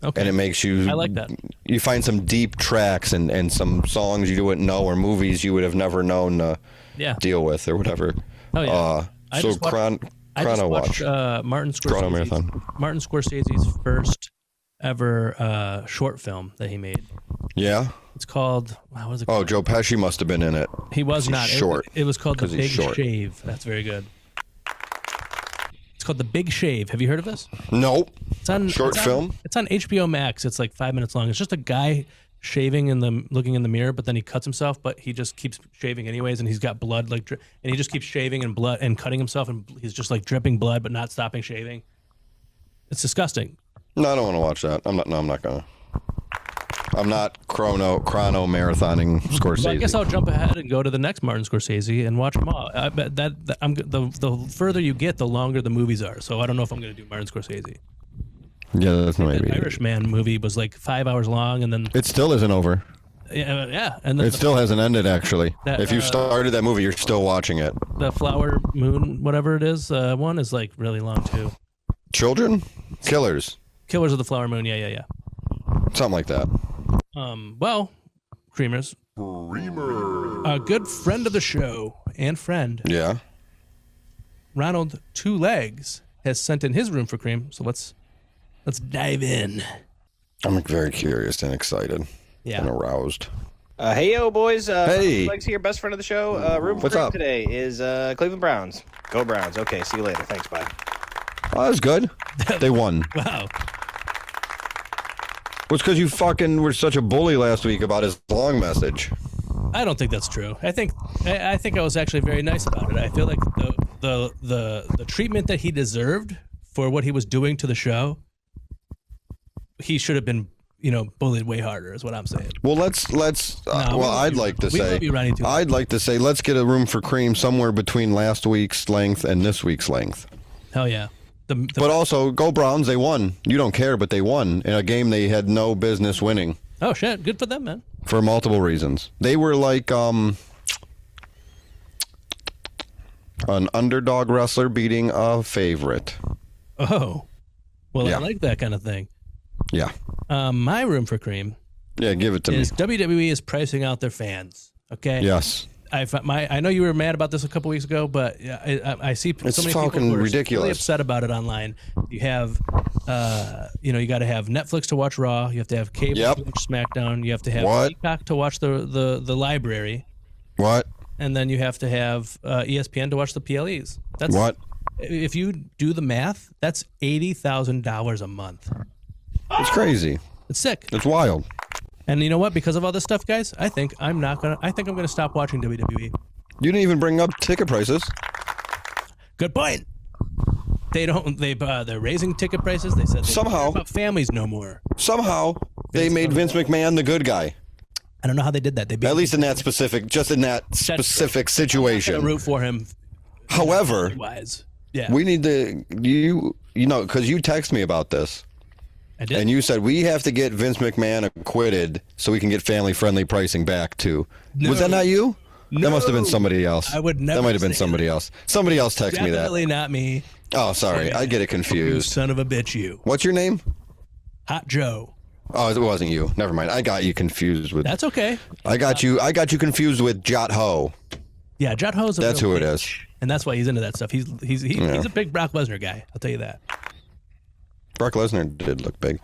Okay. And it makes you. I like that. You find some deep tracks and some songs you wouldn't know, or movies you would have never known to deal with, or whatever. Oh yeah. I just watched Martin Scorsese's first ever short film that he made. Yeah. It's called. What is it called? Oh, Joe Pesci must have been in it. He was not. Short. It was called The Big Shave. That's very good. It's called The Big Shave. Have you heard of this? Nope. It's on film. It's on HBO Max. It's like 5 minutes long. It's just a guy shaving looking in the mirror, but then he cuts himself, but he just keeps shaving anyways, and he's got blood and he just keeps shaving and blood and cutting himself, and he's just like dripping blood, but not stopping shaving. It's disgusting. No, I don't want to watch that. I'm not gonna. I'm not chrono marathoning Scorsese. Well, I guess I'll jump ahead and go to the next Martin Scorsese and watch them all. I bet the further you get, the longer the movies are. So I don't know if I'm going to do Martin Scorsese. Yeah, that's maybe. The Irishman movie was like 5 hours long, and then it still isn't over. Yeah, and then it still hasn't ended. Actually, if you started that movie, you're still watching it. The Flower Moon, whatever it is, one is like really long too. Killers of the Flower Moon. Yeah. Something like that. Well, Creamers. A good friend of the show and friend. Yeah. Ronald Two Legs has sent in his room for cream, so let's dive in. I'm very curious and excited. Yeah. And aroused. Hey, yo, boys. Hey. Legs here, best friend of the show. Room for cream today is Cleveland Browns. Go Browns. Okay, see you later. Thanks, bye. Oh, that was good. They won. Wow. Well, it's because you fucking were such a bully last week about his long message. I don't think that's true. I think I was actually very nice about it. I feel like the treatment that he deserved for what he was doing to the show, he should have been, bullied way harder. Is what I'm saying. Well, I'd like to say let's get a room for cream somewhere between last week's length and this week's length. Hell yeah. But also, go Browns, they won. You don't care, but they won in a game they had no business winning. Oh, shit. Good for them, man. For multiple reasons. They were like an underdog wrestler beating a favorite. Oh. Well, yeah. I like that kind of thing. Yeah. My room for cream. Yeah, give it to me. WWE is pricing out their fans. Okay? Yes. I know you were mad about this a couple weeks ago, but I see so many people who are ridiculous. Really upset about it online. You have, you got to have Netflix to watch Raw. You have to have cable to watch SmackDown. You have to have Peacock to watch the library. What? And then you have to have ESPN to watch the PLEs. That's what? If you do the math, that's $80,000 a month. It's crazy. It's sick. It's wild. And you know what? Because of all this stuff, guys, I think I'm gonna stop watching WWE. You didn't even bring up ticket prices. Good point. They're raising ticket prices. They said they don't care about families no more. Somehow they made Vince McMahon the good guy. I don't know how they did that. At least in that specific situation. I'm gonna root for him. However, yeah, we need to because you text me about this. I did. And you said we have to get Vince McMahon acquitted so we can get family-friendly pricing back too. No. Was that not you? No. That must have been somebody else. I would never. That might have been somebody else. Somebody else texted me that. Definitely not me. Oh, sorry. I get it confused. Son of a bitch, you. What's your name? Hot Joe. Oh, it wasn't you. Never mind. I got you confused with. That's okay. I got you confused with Jot Ho. Yeah, Jot Ho's. That's who it is. And that's why he's into that stuff. He's a big Brock Lesnar guy. I'll tell you that. Brock Lesnar did look big.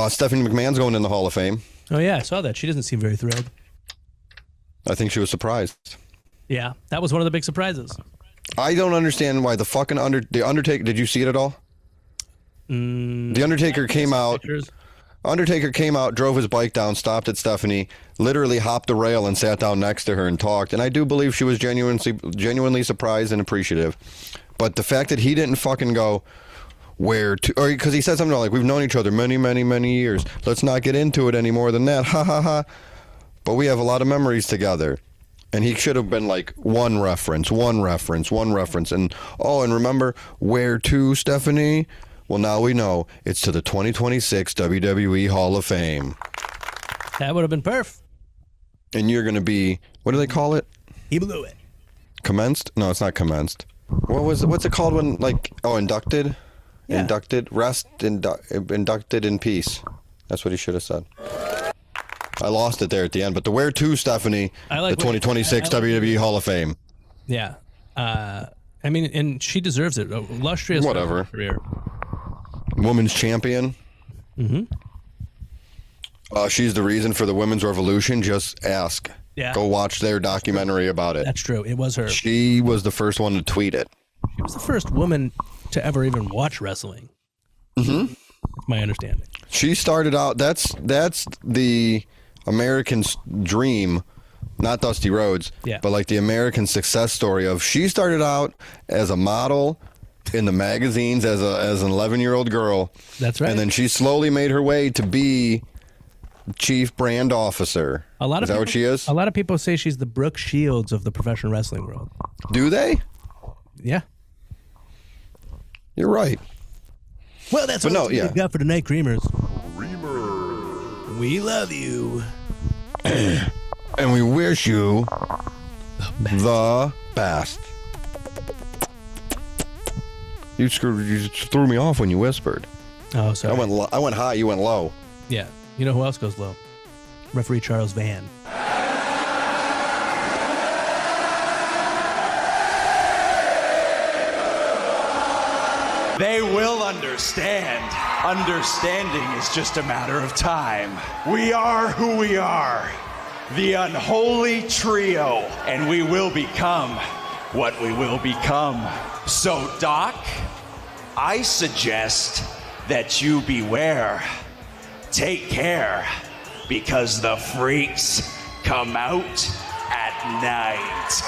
Stephanie McMahon's going in the Hall of Fame. Oh, yeah, I saw that. She doesn't seem very thrilled. I think she was surprised. Yeah, that was one of the big surprises. I don't understand why the fucking The Undertaker, did you see it at all? The Undertaker came out. Pictures. Undertaker came out, drove his bike down, stopped at Stephanie, literally hopped the rail and sat down next to her and talked. And I do believe she was genuinely surprised and appreciative. But the fact that he didn't fucking go, where to, or because he said something like, we've known each other many, many, many years. Let's not get into it any more than that. Ha ha ha. But we have a lot of memories together. And he should have been like one reference. And, and remember, where to, Stephanie? Well, now we know it's to the 2026 WWE Hall of Fame. That would have been perf. And you're going to be, what do they call it? He blew it. Commenced? No, it's not commenced. What's it called when, like, inducted? Yeah. Inducted? Inducted in peace. That's what he should have said. I lost it there at the end, but the where to, Stephanie, the 2026 WWE Hall of Fame. Yeah. I mean, and she deserves it. Illustrious career. Women's champion. Mm-hmm. She's the reason for the women's revolution. Just ask. Yeah. Go watch their documentary about it. That's true. It was her. She was the first one to tweet it. She was the first woman to ever even watch wrestling. Mm-hmm. That's my understanding. She started out, that's the American dream, not Dusty Rhodes, but like the American success story of she started out as a model in the magazines as an 11-year-old girl. That's right. And then she slowly made her way to be chief brand officer. Is that what she is? A lot of people say she's the Brooke Shields of the professional wrestling world. Do they? Yeah. You're right. Well, that's what we've got for tonight, Creamers. We love you. And we wish you the best. You threw me off when you whispered. Oh, sorry. I went high, you went low. Yeah. You know who else goes low? Referee Charles Van. They will understand. Understanding is just a matter of time. We are who we are. The unholy trio. And we will become what we will become. So, Doc, I suggest that you beware. Take care, because the freaks come out at night.